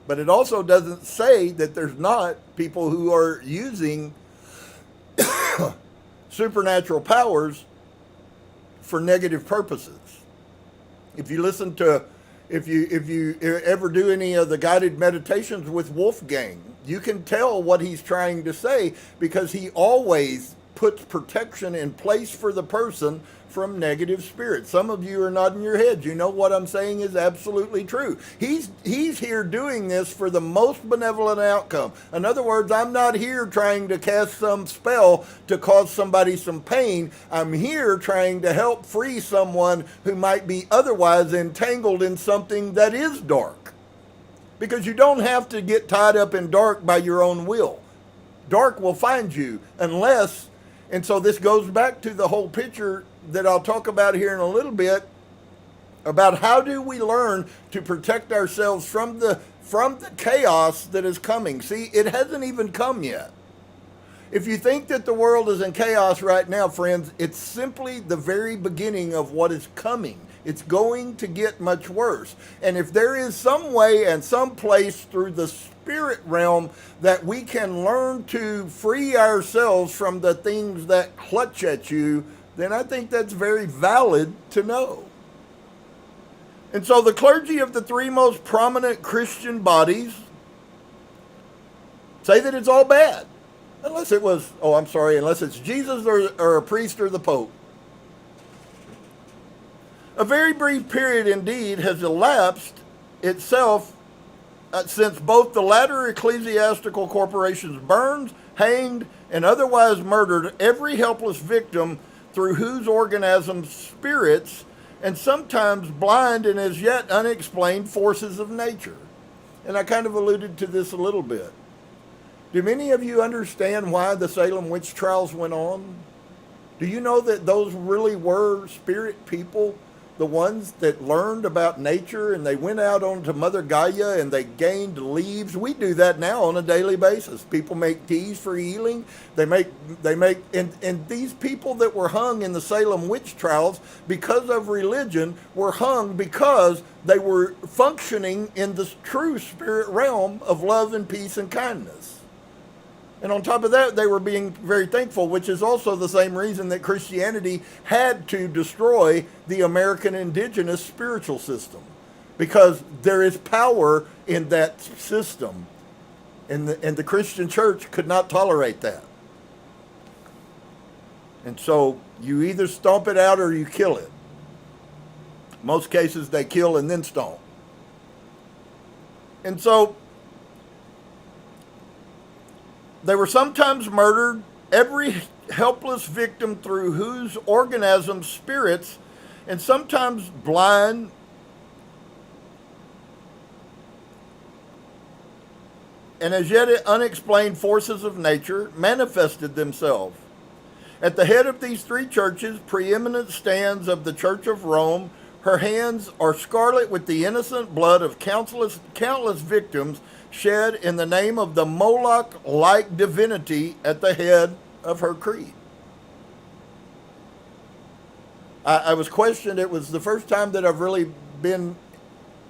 But it also doesn't say that there's not people who are using supernatural powers for negative purposes. If you listen to, if you ever do any of the guided meditations with Wolfgang, you can tell what he's trying to say, because he always puts protection in place for the person from negative spirits. Some of you are nodding your heads. You know what I'm saying is absolutely true. He's here doing this for the most benevolent outcome. In other words, I'm not here trying to cast some spell to cause somebody some pain. I'm here trying to help free someone who might be otherwise entangled in something that is dark. Because you don't have to get tied up in dark by your own will. Dark will find you unless, and so this goes back to the whole picture that I'll talk about here in a little bit, about how do we learn to protect ourselves from the chaos that is coming. See, it hasn't even come yet. If you think that the world is in chaos right now, friends, it's simply the very beginning of what is coming. It's going to get much worse. And if there is some way and some place through the spirit realm that we can learn to free ourselves from the things that clutch at you, then I think that's very valid to know. And so the clergy of the three most prominent Christian bodies say that it's all bad. Unless it's Jesus or a priest or the Pope. A very brief period indeed has elapsed itself since both the latter ecclesiastical corporations burned, hanged, and otherwise murdered every helpless victim through whose organisms spirits and sometimes blind and as yet unexplained forces of nature. And I kind of alluded to this a little bit. Do many of you understand why the Salem witch trials went on? Do you know that those really were spirit people, the ones that learned about nature, and they went out onto Mother Gaia and they gained leaves? We do that now on a daily basis. People make teas for healing. And these people that were hung in the Salem witch trials because of religion were hung because they were functioning in the true spirit realm of love and peace and kindness. And on top of that, they were being very thankful, which is also the same reason that Christianity had to destroy the American indigenous spiritual system. Because there is power in that system. And the Christian church could not tolerate that. And so you either stomp it out or you kill it. Most cases they kill and then stomp. And so they were sometimes murdered, every helpless victim through whose organisms spirits, and sometimes blind, and as yet unexplained forces of nature manifested themselves. At the head of these three churches, preeminent stands of the Church of Rome. Her hands are scarlet with the innocent blood of countless victims shed in the name of the Moloch-like divinity at the head of her creed. I was questioned. It was the first time that I've really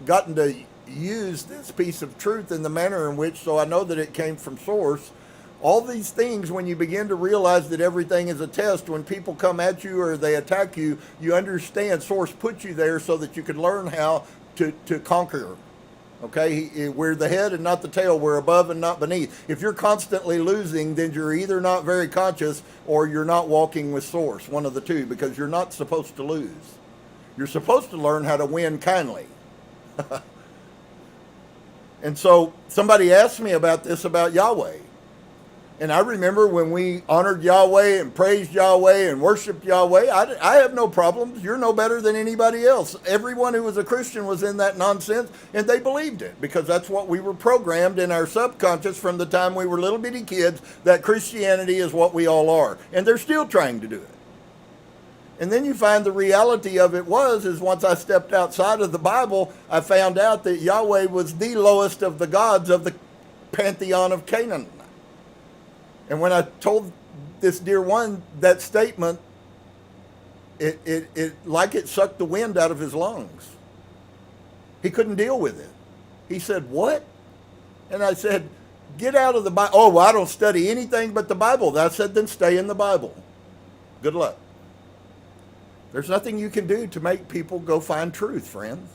gotten to use this piece of truth in the manner in which, so I know that it came from source, All these things, when you begin to realize that everything is a test, when people come at you or they attack you, you understand Source put you there so that you can learn how to conquer. Okay, we're the head and not the tail. We're above and not beneath. If you're constantly losing, then you're either not very conscious or you're not walking with Source, one of the two, because you're not supposed to lose. You're supposed to learn how to win kindly. And so somebody asked me about this, about Yahweh. And I remember when we honored Yahweh and praised Yahweh and worshiped Yahweh, I have no problems. You're no better than anybody else. Everyone who was a Christian was in that nonsense, and they believed it because that's what we were programmed in our subconscious from the time we were little bitty kids, that Christianity is what we all are. And they're still trying to do it. And then you find the reality of it is once I stepped outside of the Bible, I found out that Yahweh was the lowest of the gods of the pantheon of Canaan. And when I told this dear one that statement, it like it sucked the wind out of his lungs. He couldn't deal with it. He said, "What?" And I said, "Get out of the Bible." "Oh, well, I don't study anything but the Bible." I said, "Then stay in the Bible. Good luck." There's nothing you can do to make people go find truth, friends.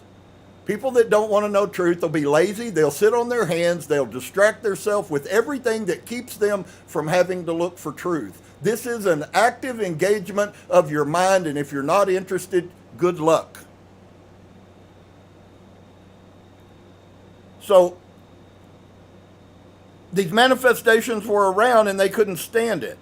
People that don't want to know truth, they'll be lazy, they'll sit on their hands, they'll distract themselves with everything that keeps them from having to look for truth. This is an active engagement of your mind, and if you're not interested, good luck. So, these manifestations were around and they couldn't stand it.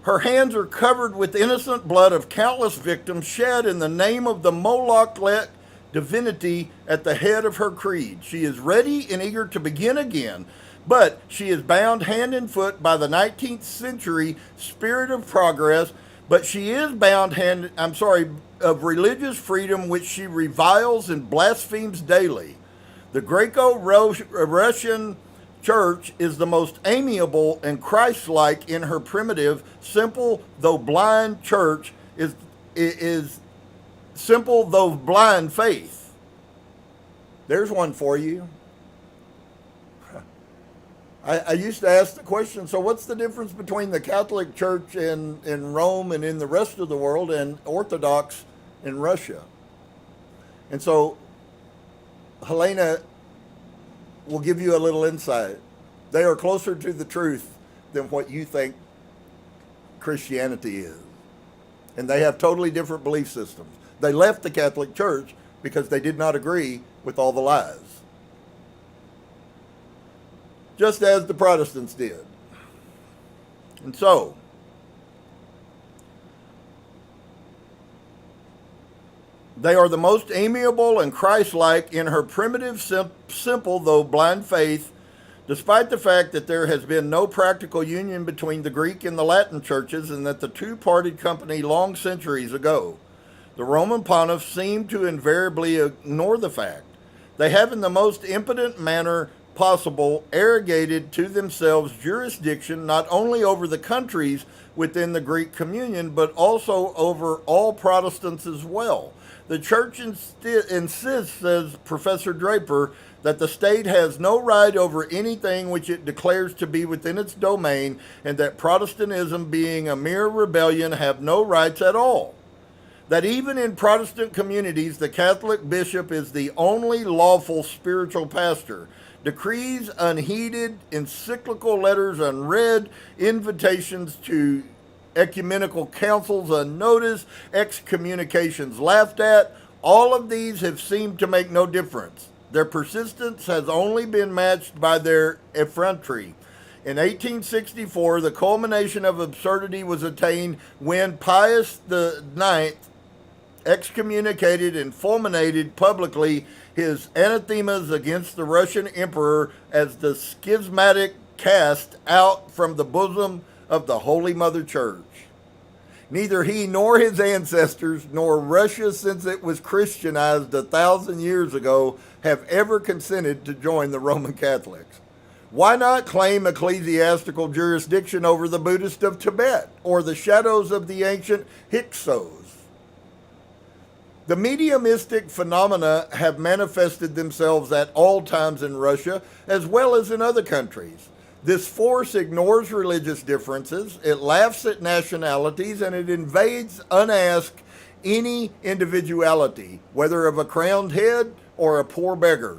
Her hands are covered with innocent blood of countless victims shed in the name of the Moloch-let divinity at the head of her creed. She is ready and eager to begin again, but she is bound hand and foot by the 19th century spirit of progress, but she is bound of religious freedom, which she reviles and blasphemes daily. The Greco-Russian Church is the most amiable and Christ-like in her primitive, simple though blind church is simple though blind faith. There's one for you. I used to ask the question, so what's the difference between the Catholic Church in Rome and in the rest of the world and Orthodox in Russia? And so Helena will give you a little insight. They are closer to the truth than what you think Christianity is. And they have totally different belief systems. They left the Catholic Church because they did not agree with all the lies. Just as the Protestants did. And so, they are the most amiable and Christ-like in her primitive, simple, though blind faith, despite the fact that there has been no practical union between the Greek and the Latin churches and that the two parted company long centuries ago. The Roman pontiffs seem to invariably ignore the fact. They have in the most impotent manner possible arrogated to themselves jurisdiction not only over the countries within the Greek communion, but also over all Protestants as well. The church insists, says Professor Draper, that the state has no right over anything which it declares to be within its domain, and that Protestantism, being a mere rebellion, have no rights at all. That even in Protestant communities, the Catholic bishop is the only lawful spiritual pastor. Decrees unheeded, encyclical letters unread, invitations to ecumenical councils unnoticed, excommunications laughed at, all of these have seemed to make no difference. Their persistence has only been matched by their effrontery. In 1864, the culmination of absurdity was attained when Pius IX excommunicated and fulminated publicly his anathemas against the Russian emperor as the schismatic cast out from the bosom of the Holy Mother Church. Neither he nor his ancestors, nor Russia since it was Christianized 1,000 years ago, have ever consented to join the Roman Catholics. Why not claim ecclesiastical jurisdiction over the Buddhists of Tibet or the shadows of the ancient Hyksos? The mediumistic phenomena have manifested themselves at all times in Russia as well as in other countries. This force ignores religious differences, it laughs at nationalities, and it invades unasked any individuality, whether of a crowned head or a poor beggar.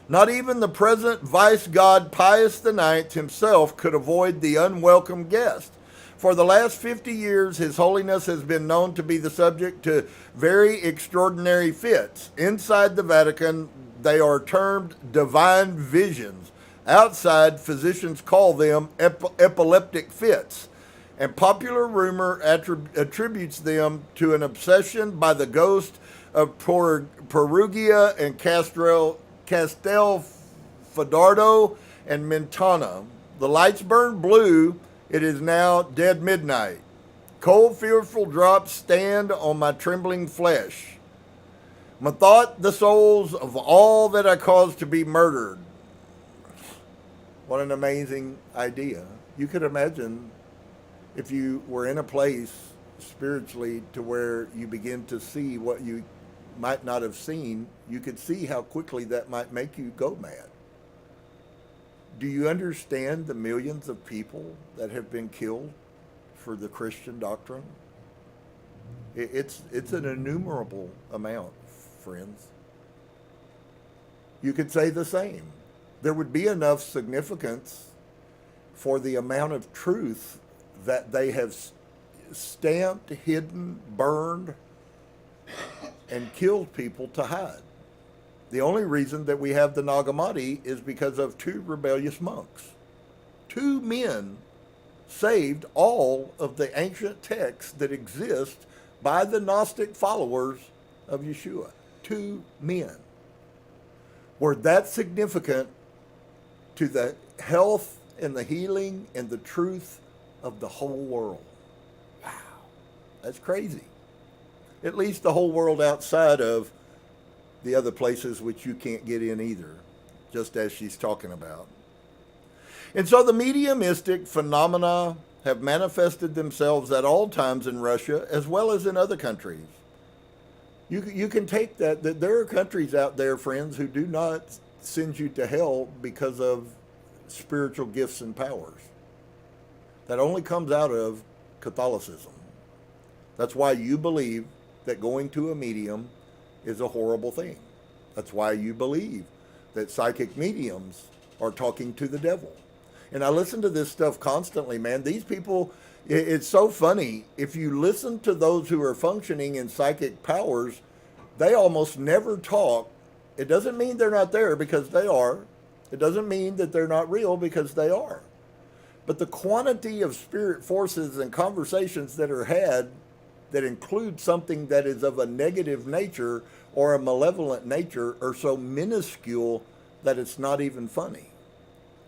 Not even the present vice god Pius IX himself could avoid the unwelcome guest. For the last 50 years, His Holiness has been known to be the subject to very extraordinary fits. Inside the Vatican, they are termed divine visions. Outside, physicians call them epileptic fits. And popular rumor attributes them to an obsession by the ghost of Perugia and Castelfidardo and Mentana. The lights burn blue. It is now dead midnight. Cold, fearful drops stand on my trembling flesh. Methought the souls of all that I caused to be murdered. What an amazing idea. You could imagine if you were in a place spiritually to where you begin to see what you might not have seen, you could see how quickly that might make you go mad. Do you understand the millions of people that have been killed for the Christian doctrine? It's an innumerable amount, friends. You could say the same. There would be enough significance for the amount of truth that they have stamped, hidden, burned, and killed people to hide. The only reason that we have the Nag Hammadi is because of 2 rebellious monks. 2 men saved all of the ancient texts that exist by the Gnostic followers of Yeshua. 2 men were that significant to the health and the healing and the truth of the whole world. Wow, that's crazy. At least the whole world outside of the other places which you can't get in either, just as she's talking about. And so the mediumistic phenomena have manifested themselves at all times in Russia as well as in other countries. You can take that there are countries out there, friends, who do not send you to hell because of spiritual gifts and powers. That only comes out of Catholicism. That's why you believe that going to a medium is a horrible thing. That's why you believe that psychic mediums are talking to the devil. And I listen to this stuff constantly, man. These people, it's so funny. If you listen to those who are functioning in psychic powers, they almost never talk. It doesn't mean they're not there, because they are. It doesn't mean that they're not real, because they are. But the quantity of spirit forces and conversations that are had that include something that is of a negative nature or a malevolent nature are so minuscule that it's not even funny.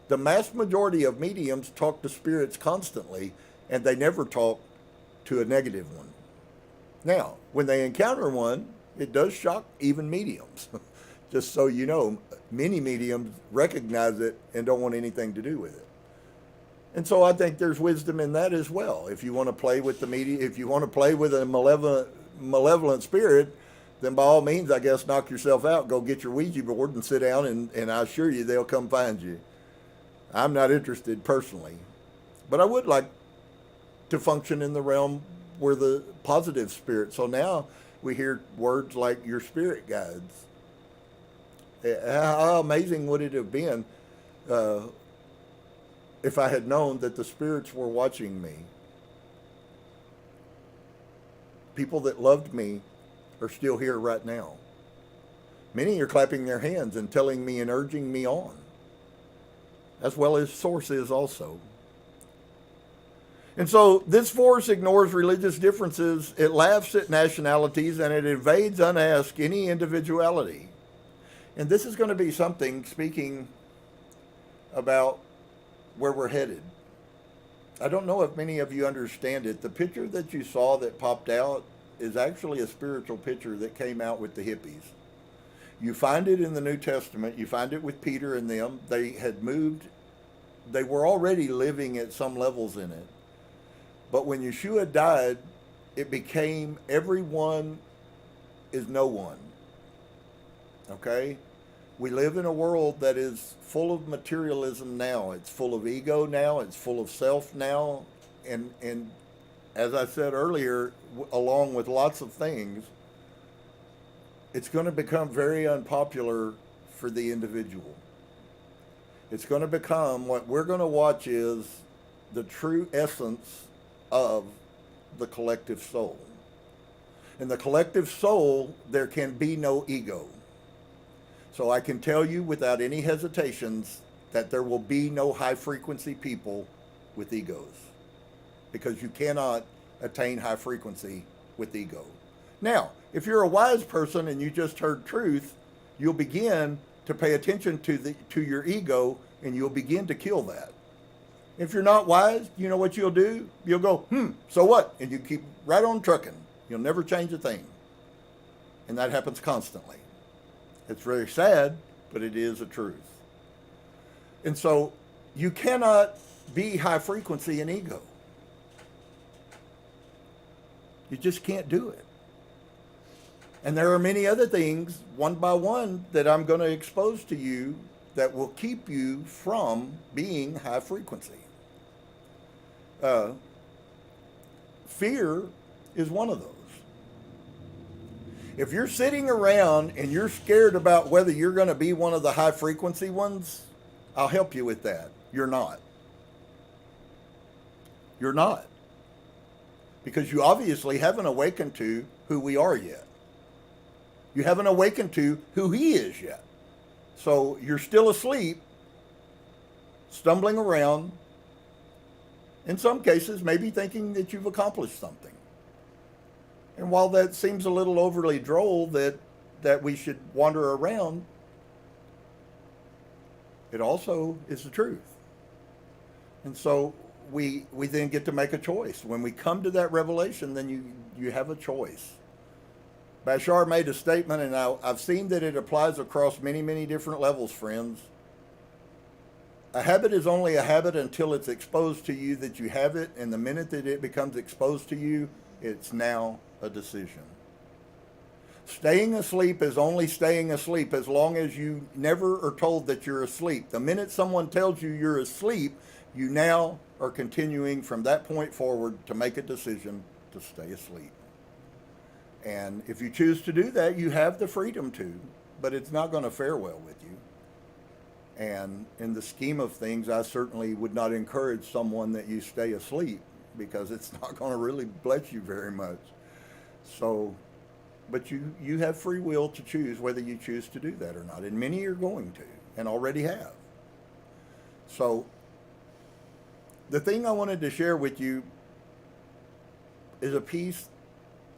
The mass majority of mediums talk to spirits constantly, and they never talk to a negative one. Now, when they encounter one, it does shock even mediums. Just so you know, many mediums recognize it and don't want anything to do with it. And so I think there's wisdom in that as well. If you want to play with the media, if you want to play with a malevolent spirit, then by all means, I guess, knock yourself out, go get your Ouija board and sit down, and I assure you they'll come find you. I'm not interested personally, but I would like to function in the realm where the positive spirit. So now we hear words like your spirit guides. How amazing would it have been if I had known that the spirits were watching me? People that loved me are still here right now. Many are clapping their hands and telling me and urging me on, as well as Source is also. And so this force ignores religious differences, it laughs at nationalities, and it invades unasked any individuality. And this is going to be something, speaking about where we're headed. I don't know if many of you understand it. The picture that you saw that popped out is actually a spiritual picture that came out with the hippies. You find it in the New Testament. You find it with Peter and them. They had moved. They were already living at some levels in it. But when Yeshua died, it became everyone is no one. Okay? We live in a world that is full of materialism now. It's full of ego now. It's full of self now. And as I said earlier, along with lots of things, it's going to become very unpopular for the individual. It's going to become, what we're going to watch is the true essence of the collective soul. In the collective soul, there can be no ego. So I can tell you without any hesitations that there will be no high frequency people with egos, because you cannot attain high frequency with ego. Now, if you're a wise person and you just heard truth, you'll begin to pay attention to your ego, and you'll begin to kill that. If you're not wise, you know what you'll do? You'll go, so what? And you keep right on trucking. You'll never change a thing. And that happens constantly. It's very sad, but it is a truth. And so you cannot be high frequency in ego. You just can't do it. And there are many other things, one by one, that I'm going to expose to you that will keep you from being high frequency. Fear is one of those. If you're sitting around and you're scared about whether you're going to be one of the high frequency ones, I'll help you with that. You're not. You're not. Because you obviously haven't awakened to who we are yet. You haven't awakened to who He is yet. So you're still asleep, stumbling around, in some cases maybe thinking that you've accomplished something. And while that seems a little overly droll that we should wander around, it also is the truth. And so we then get to make a choice. When we come to that revelation, then you have a choice. Bashar made a statement, and I've seen that it applies across many, many different levels, friends. A habit is only a habit until it's exposed to you that you have it, and the minute that it becomes exposed to you, it's now a decision. Staying asleep is only staying asleep as long as you never are told that you're asleep. The minute someone tells you you're asleep, you now are continuing from that point forward to make a decision to stay asleep. And if you choose to do that, you have the freedom to, but it's not going to fare well with you. And in the scheme of things, I certainly would not encourage someone that you stay asleep, because it's not going to really bless you very much. So, but you have free will to choose whether you choose to do that or not. And many are going to, and already have. So, the thing I wanted to share with you is a piece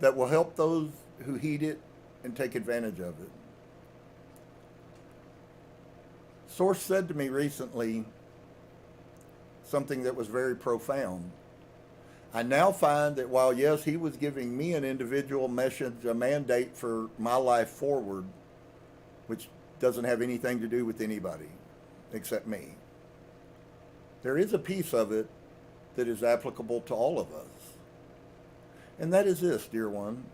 that will help those who heed it and take advantage of it. Source said to me recently something that was very profound. I now find that while, yes, he was giving me an individual message, a mandate for my life forward, which doesn't have anything to do with anybody except me, there is a piece of it that is applicable to all of us. And that is this, dear one,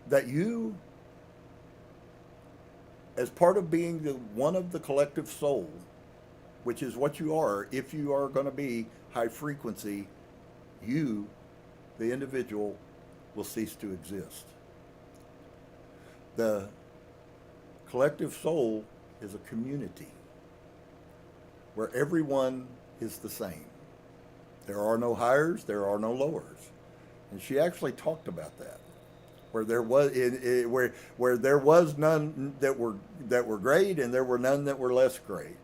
that you, as part of being one of the collective soul, which is what you are, if you are going to be high frequency, you, the individual, will cease to exist. The collective soul is a community where everyone is the same. There are no higher, there are no lowers. And she actually talked about that, where there was none that were great, and there were none that were less great.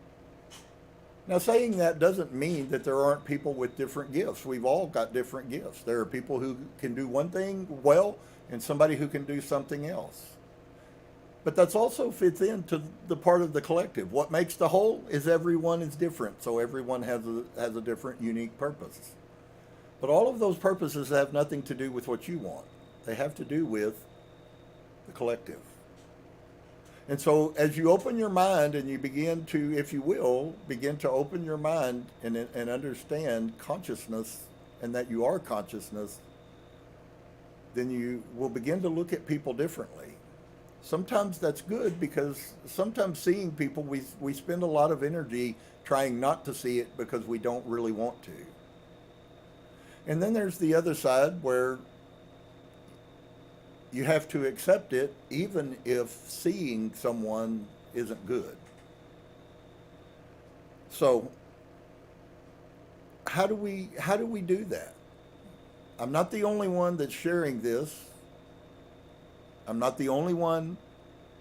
Now, saying that doesn't mean that there aren't people with different gifts. We've all got different gifts. There are people who can do one thing well and somebody who can do something else. But that's also fits into the part of the collective. What makes the whole is everyone is different, so everyone has a different, unique purpose. But all of those purposes have nothing to do with what you want. They have to do with the collective. And so as you open your mind and you begin to, if you will, begin to open your mind and understand consciousness and that you are consciousness, then you will begin to look at people differently. Sometimes that's good because sometimes seeing people, we spend a lot of energy trying not to see it because we don't really want to. And then there's the other side where you have to accept it even if seeing someone isn't good. So how do we do that? I'm not the only one that's sharing this. I'm not the only one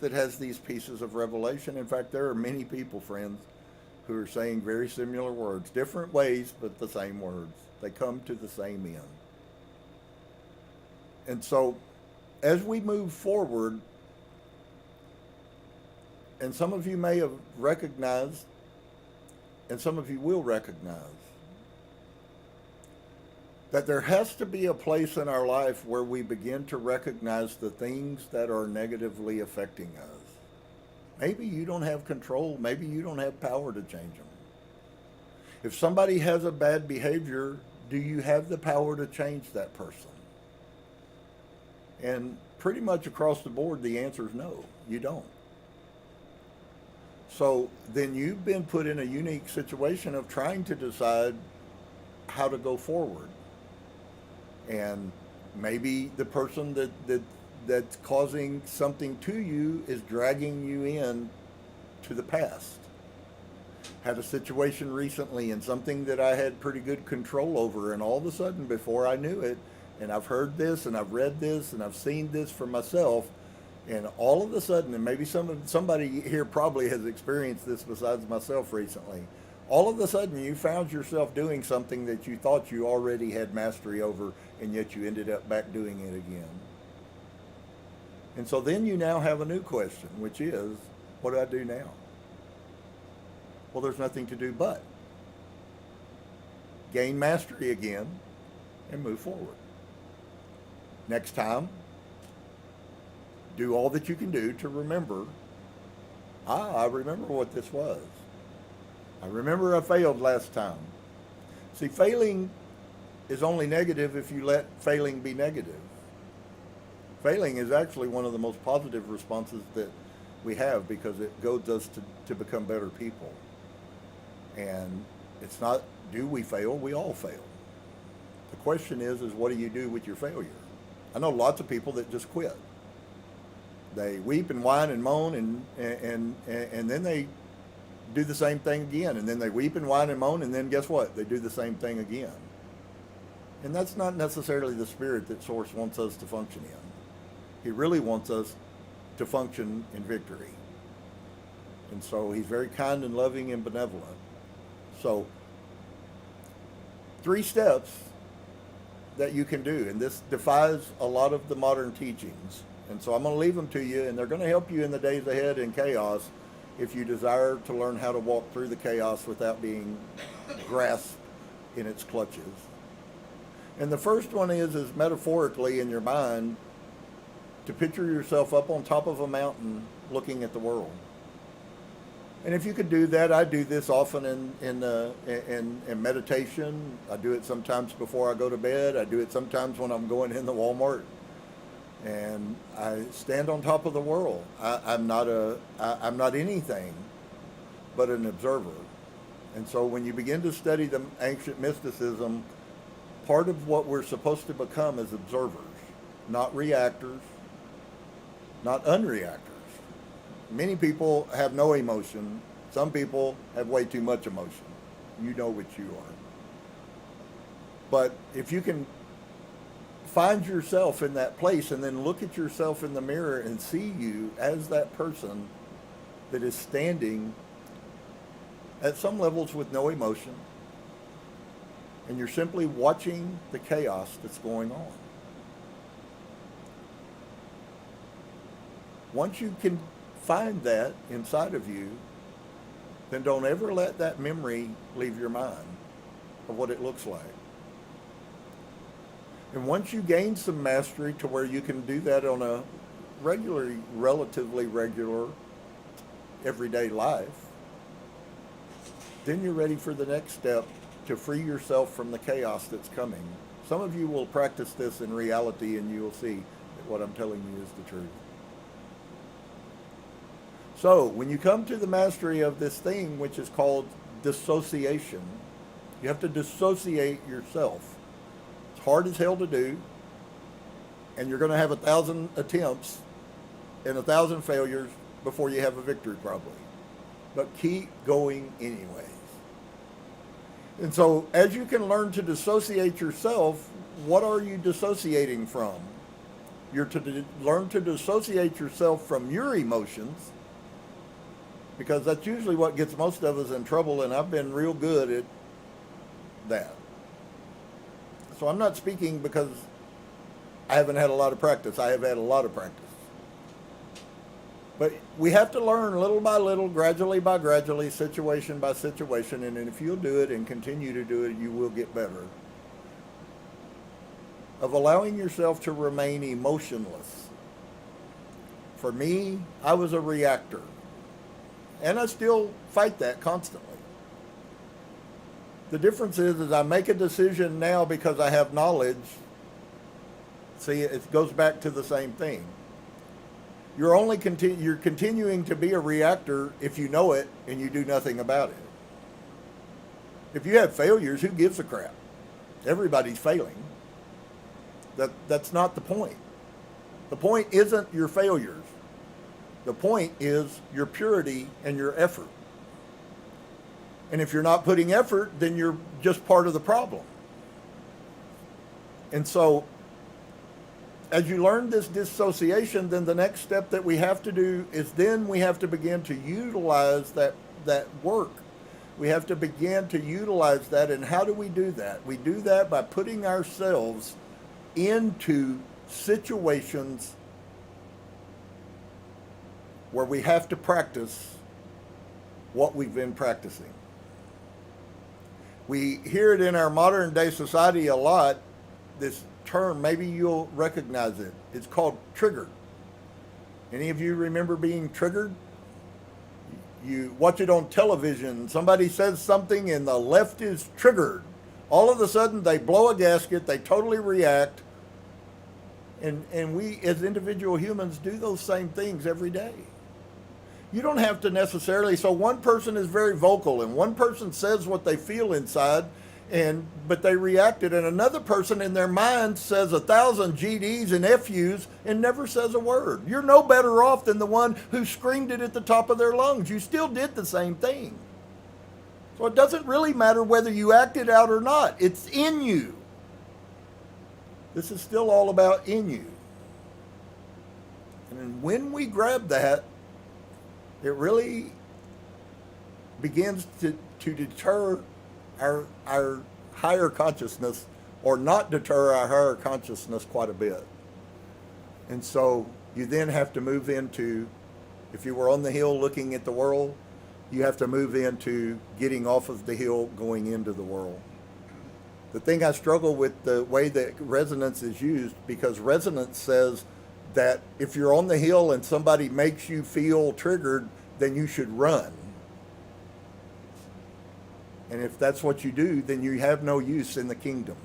that has these pieces of revelation. In fact, there are many people, friends, who are saying very similar words, different ways, but the same words. They come to the same end. And so, as we move forward, and some of you may have recognized, and some of you will recognize, that there has to be a place in our life where we begin to recognize the things that are negatively affecting us. Maybe you don't have control. Maybe you don't have power to change them. If somebody has a bad behavior, do you have the power to change that person? And pretty much across the board, the answer is no, you don't. So then you've been put in a unique situation of trying to decide how to go forward. And maybe the person that's causing something to you is dragging you in to the past. Had a situation recently and something that I had pretty good control over, and all of a sudden, before I knew it, and I've heard this and I've read this and I've seen this for myself, and all of a sudden, and maybe somebody here probably has experienced this besides myself recently, all of a sudden you found yourself doing something that you thought you already had mastery over, and yet you ended up back doing it again. And so then you now have a new question, which is, what do I do now? Well, there's nothing to do but gain mastery again and move forward. Next time, do all that you can do to remember, I remember what this was. I remember I failed last time. See, failing is only negative if you let failing be negative. Failing is actually one of the most positive responses that we have because it goads us to become better people. And it's not, do we fail? We all fail. The question is what do you do with your failure? I know lots of people that just quit. They weep and whine and moan and then they do the same thing again, and then they weep and whine and moan, and then guess what? They do the same thing again. And that's not necessarily the spirit that Source wants us to function in. He really wants us to function in victory. And so he's very kind and loving and benevolent. So 3 steps that you can do, and this defies a lot of the modern teachings. And so I'm going to leave them to you, and they're going to help you in the days ahead in chaos if you desire to learn how to walk through the chaos without being grasped in its clutches. And the first one is metaphorically in your mind to picture yourself up on top of a mountain looking at the world. And if you could do that, I do this often in meditation. I do it sometimes before I go to bed. I do it sometimes when I'm going in the Walmart. And I stand on top of the world. I'm not anything but an observer. And so when you begin to study the ancient mysticism, part of what we're supposed to become is observers, not reactors, not unreactors. Many people have no emotion. Some people have way too much emotion. You know what you are. But if you can find yourself in that place and then look at yourself in the mirror and see you as that person that is standing at some levels with no emotion, and you're simply watching the chaos that's going on. Once you can find that inside of you, then don't ever let that memory leave your mind of what it looks like. And once you gain some mastery to where you can do that on a relatively regular, everyday life, then you're ready for the next step to free yourself from the chaos that's coming. Some of you will practice this in reality and you will see that what I'm telling you is the truth. So when you come to the mastery of this thing, which is called dissociation, you have to dissociate yourself. It's hard as hell to do, and you're going to have 1,000 attempts and 1,000 failures before you have a victory probably. But keep going anyways. And so as you can learn to dissociate yourself, what are you dissociating from? You're to learn to dissociate yourself from your emotions, because that's usually what gets most of us in trouble, and I've been real good at that. So I'm not speaking because I haven't had a lot of practice. I have had a lot of practice. But we have to learn little by little, gradually by gradually, situation by situation, and if you'll do it and continue to do it, you will get better. Of allowing yourself to remain emotionless. For me, I was a reactor. And I still fight that constantly. The difference is I make a decision now because I have knowledge. See, it goes back to the same thing. You're continuing to be a reactor if you know it and you do nothing about it. If you have failures, who gives a crap? Everybody's failing. That's not the point. The point isn't your failures. The point is your purity and your effort. And if you're not putting effort, then you're just part of the problem. And so, as you learn this dissociation, then the next step that we have to do is then we have to begin to utilize that work. We have to begin to utilize that. And how do we do that? We do that by putting ourselves into situations where we have to practice what we've been practicing. We hear it in our modern day society a lot, this term, maybe you'll recognize it. It's called triggered. Any of you remember being triggered? You watch it on television, somebody says something and the left is triggered. All of a sudden they blow a gasket, they totally react. And we as individual humans do those same things every day. You don't have to necessarily, so one person is very vocal and one person says what they feel inside, but they reacted, and another person in their mind says 1,000 GDs and FUs and never says a word. You're no better off than the one who screamed it at the top of their lungs. You still did the same thing. So it doesn't really matter whether you acted out or not. It's in you. This is still all about in you. And when we grab that, it really begins to deter our higher consciousness, or not deter our higher consciousness quite a bit. And so you then have to move into, if you were on the hill looking at the world, you have to move into getting off of the hill, going into the world. The thing I struggle with the way that resonance is used, because resonance says that if you're on the hill and somebody makes you feel triggered, then you should run. And if that's what you do, then you have no use in the kingdom.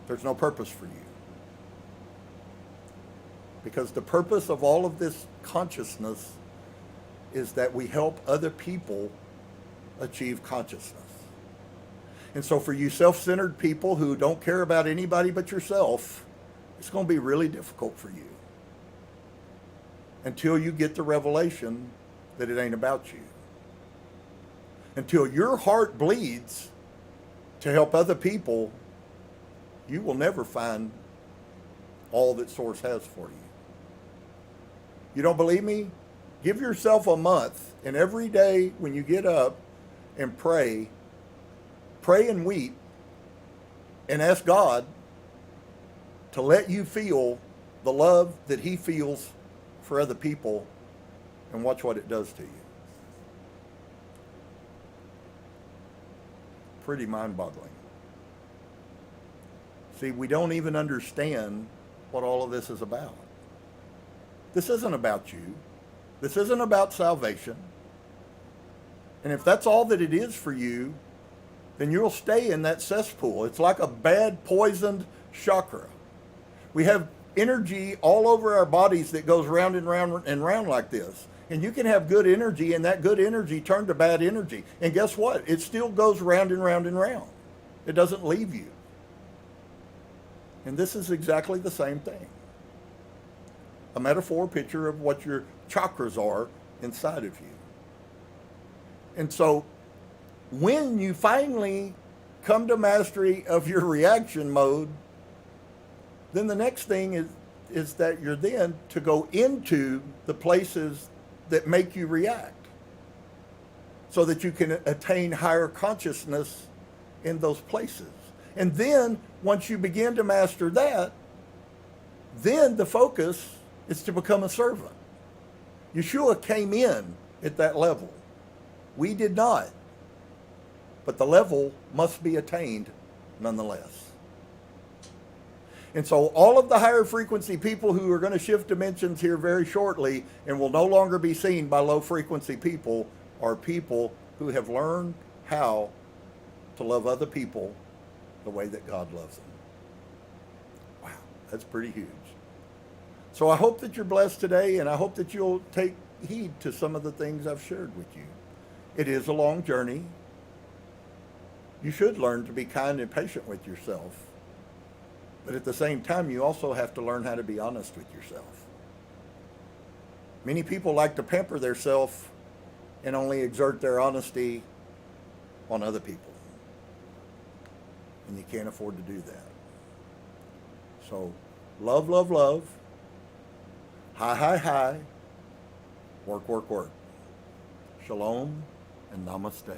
There's no purpose for you. Because the purpose of all of this consciousness is that we help other people achieve consciousness. And so for you self-centered people who don't care about anybody but yourself, it's going to be really difficult for you until you get the revelation that it ain't about you. Until your heart bleeds to help other people, you will never find all that Source has for you. You don't believe me? Give yourself a month, and every day when you get up and pray and weep, and ask God to let you feel the love that He feels for other people, and watch what it does to you. Pretty mind-boggling. See, we don't even understand what all of this is about. This isn't about you. This isn't about salvation. And if that's all that it is for you, then you'll stay in that cesspool. It's like a bad, poisoned chakra. We have energy all over our bodies that goes round and round and round like this. And you can have good energy, and that good energy turn to bad energy. And guess what? It still goes round and round and round. It doesn't leave you. And this is exactly the same thing. A metaphor picture of what your chakras are inside of you. And so when you finally come to mastery of your reaction mode, then the next thing is that you're then to go into the places that make you react so that you can attain higher consciousness in those places. And then once you begin to master that, then the focus is to become a servant. Yeshua came in at that level. We did not. But the level must be attained nonetheless. And so all of the higher frequency people who are going to shift dimensions here very shortly and will no longer be seen by low frequency people are people who have learned how to love other people the way that God loves them. Wow, that's pretty huge. So I hope that you're blessed today, and I hope that you'll take heed to some of the things I've shared with you. It is a long journey. You should learn to be kind and patient with yourself. But at the same time, you also have to learn how to be honest with yourself. Many people like to pamper themselves and only exert their honesty on other people. And you can't afford to do that. So, love, love, love. Hi, hi, hi. Work, work, work. Shalom and namaste.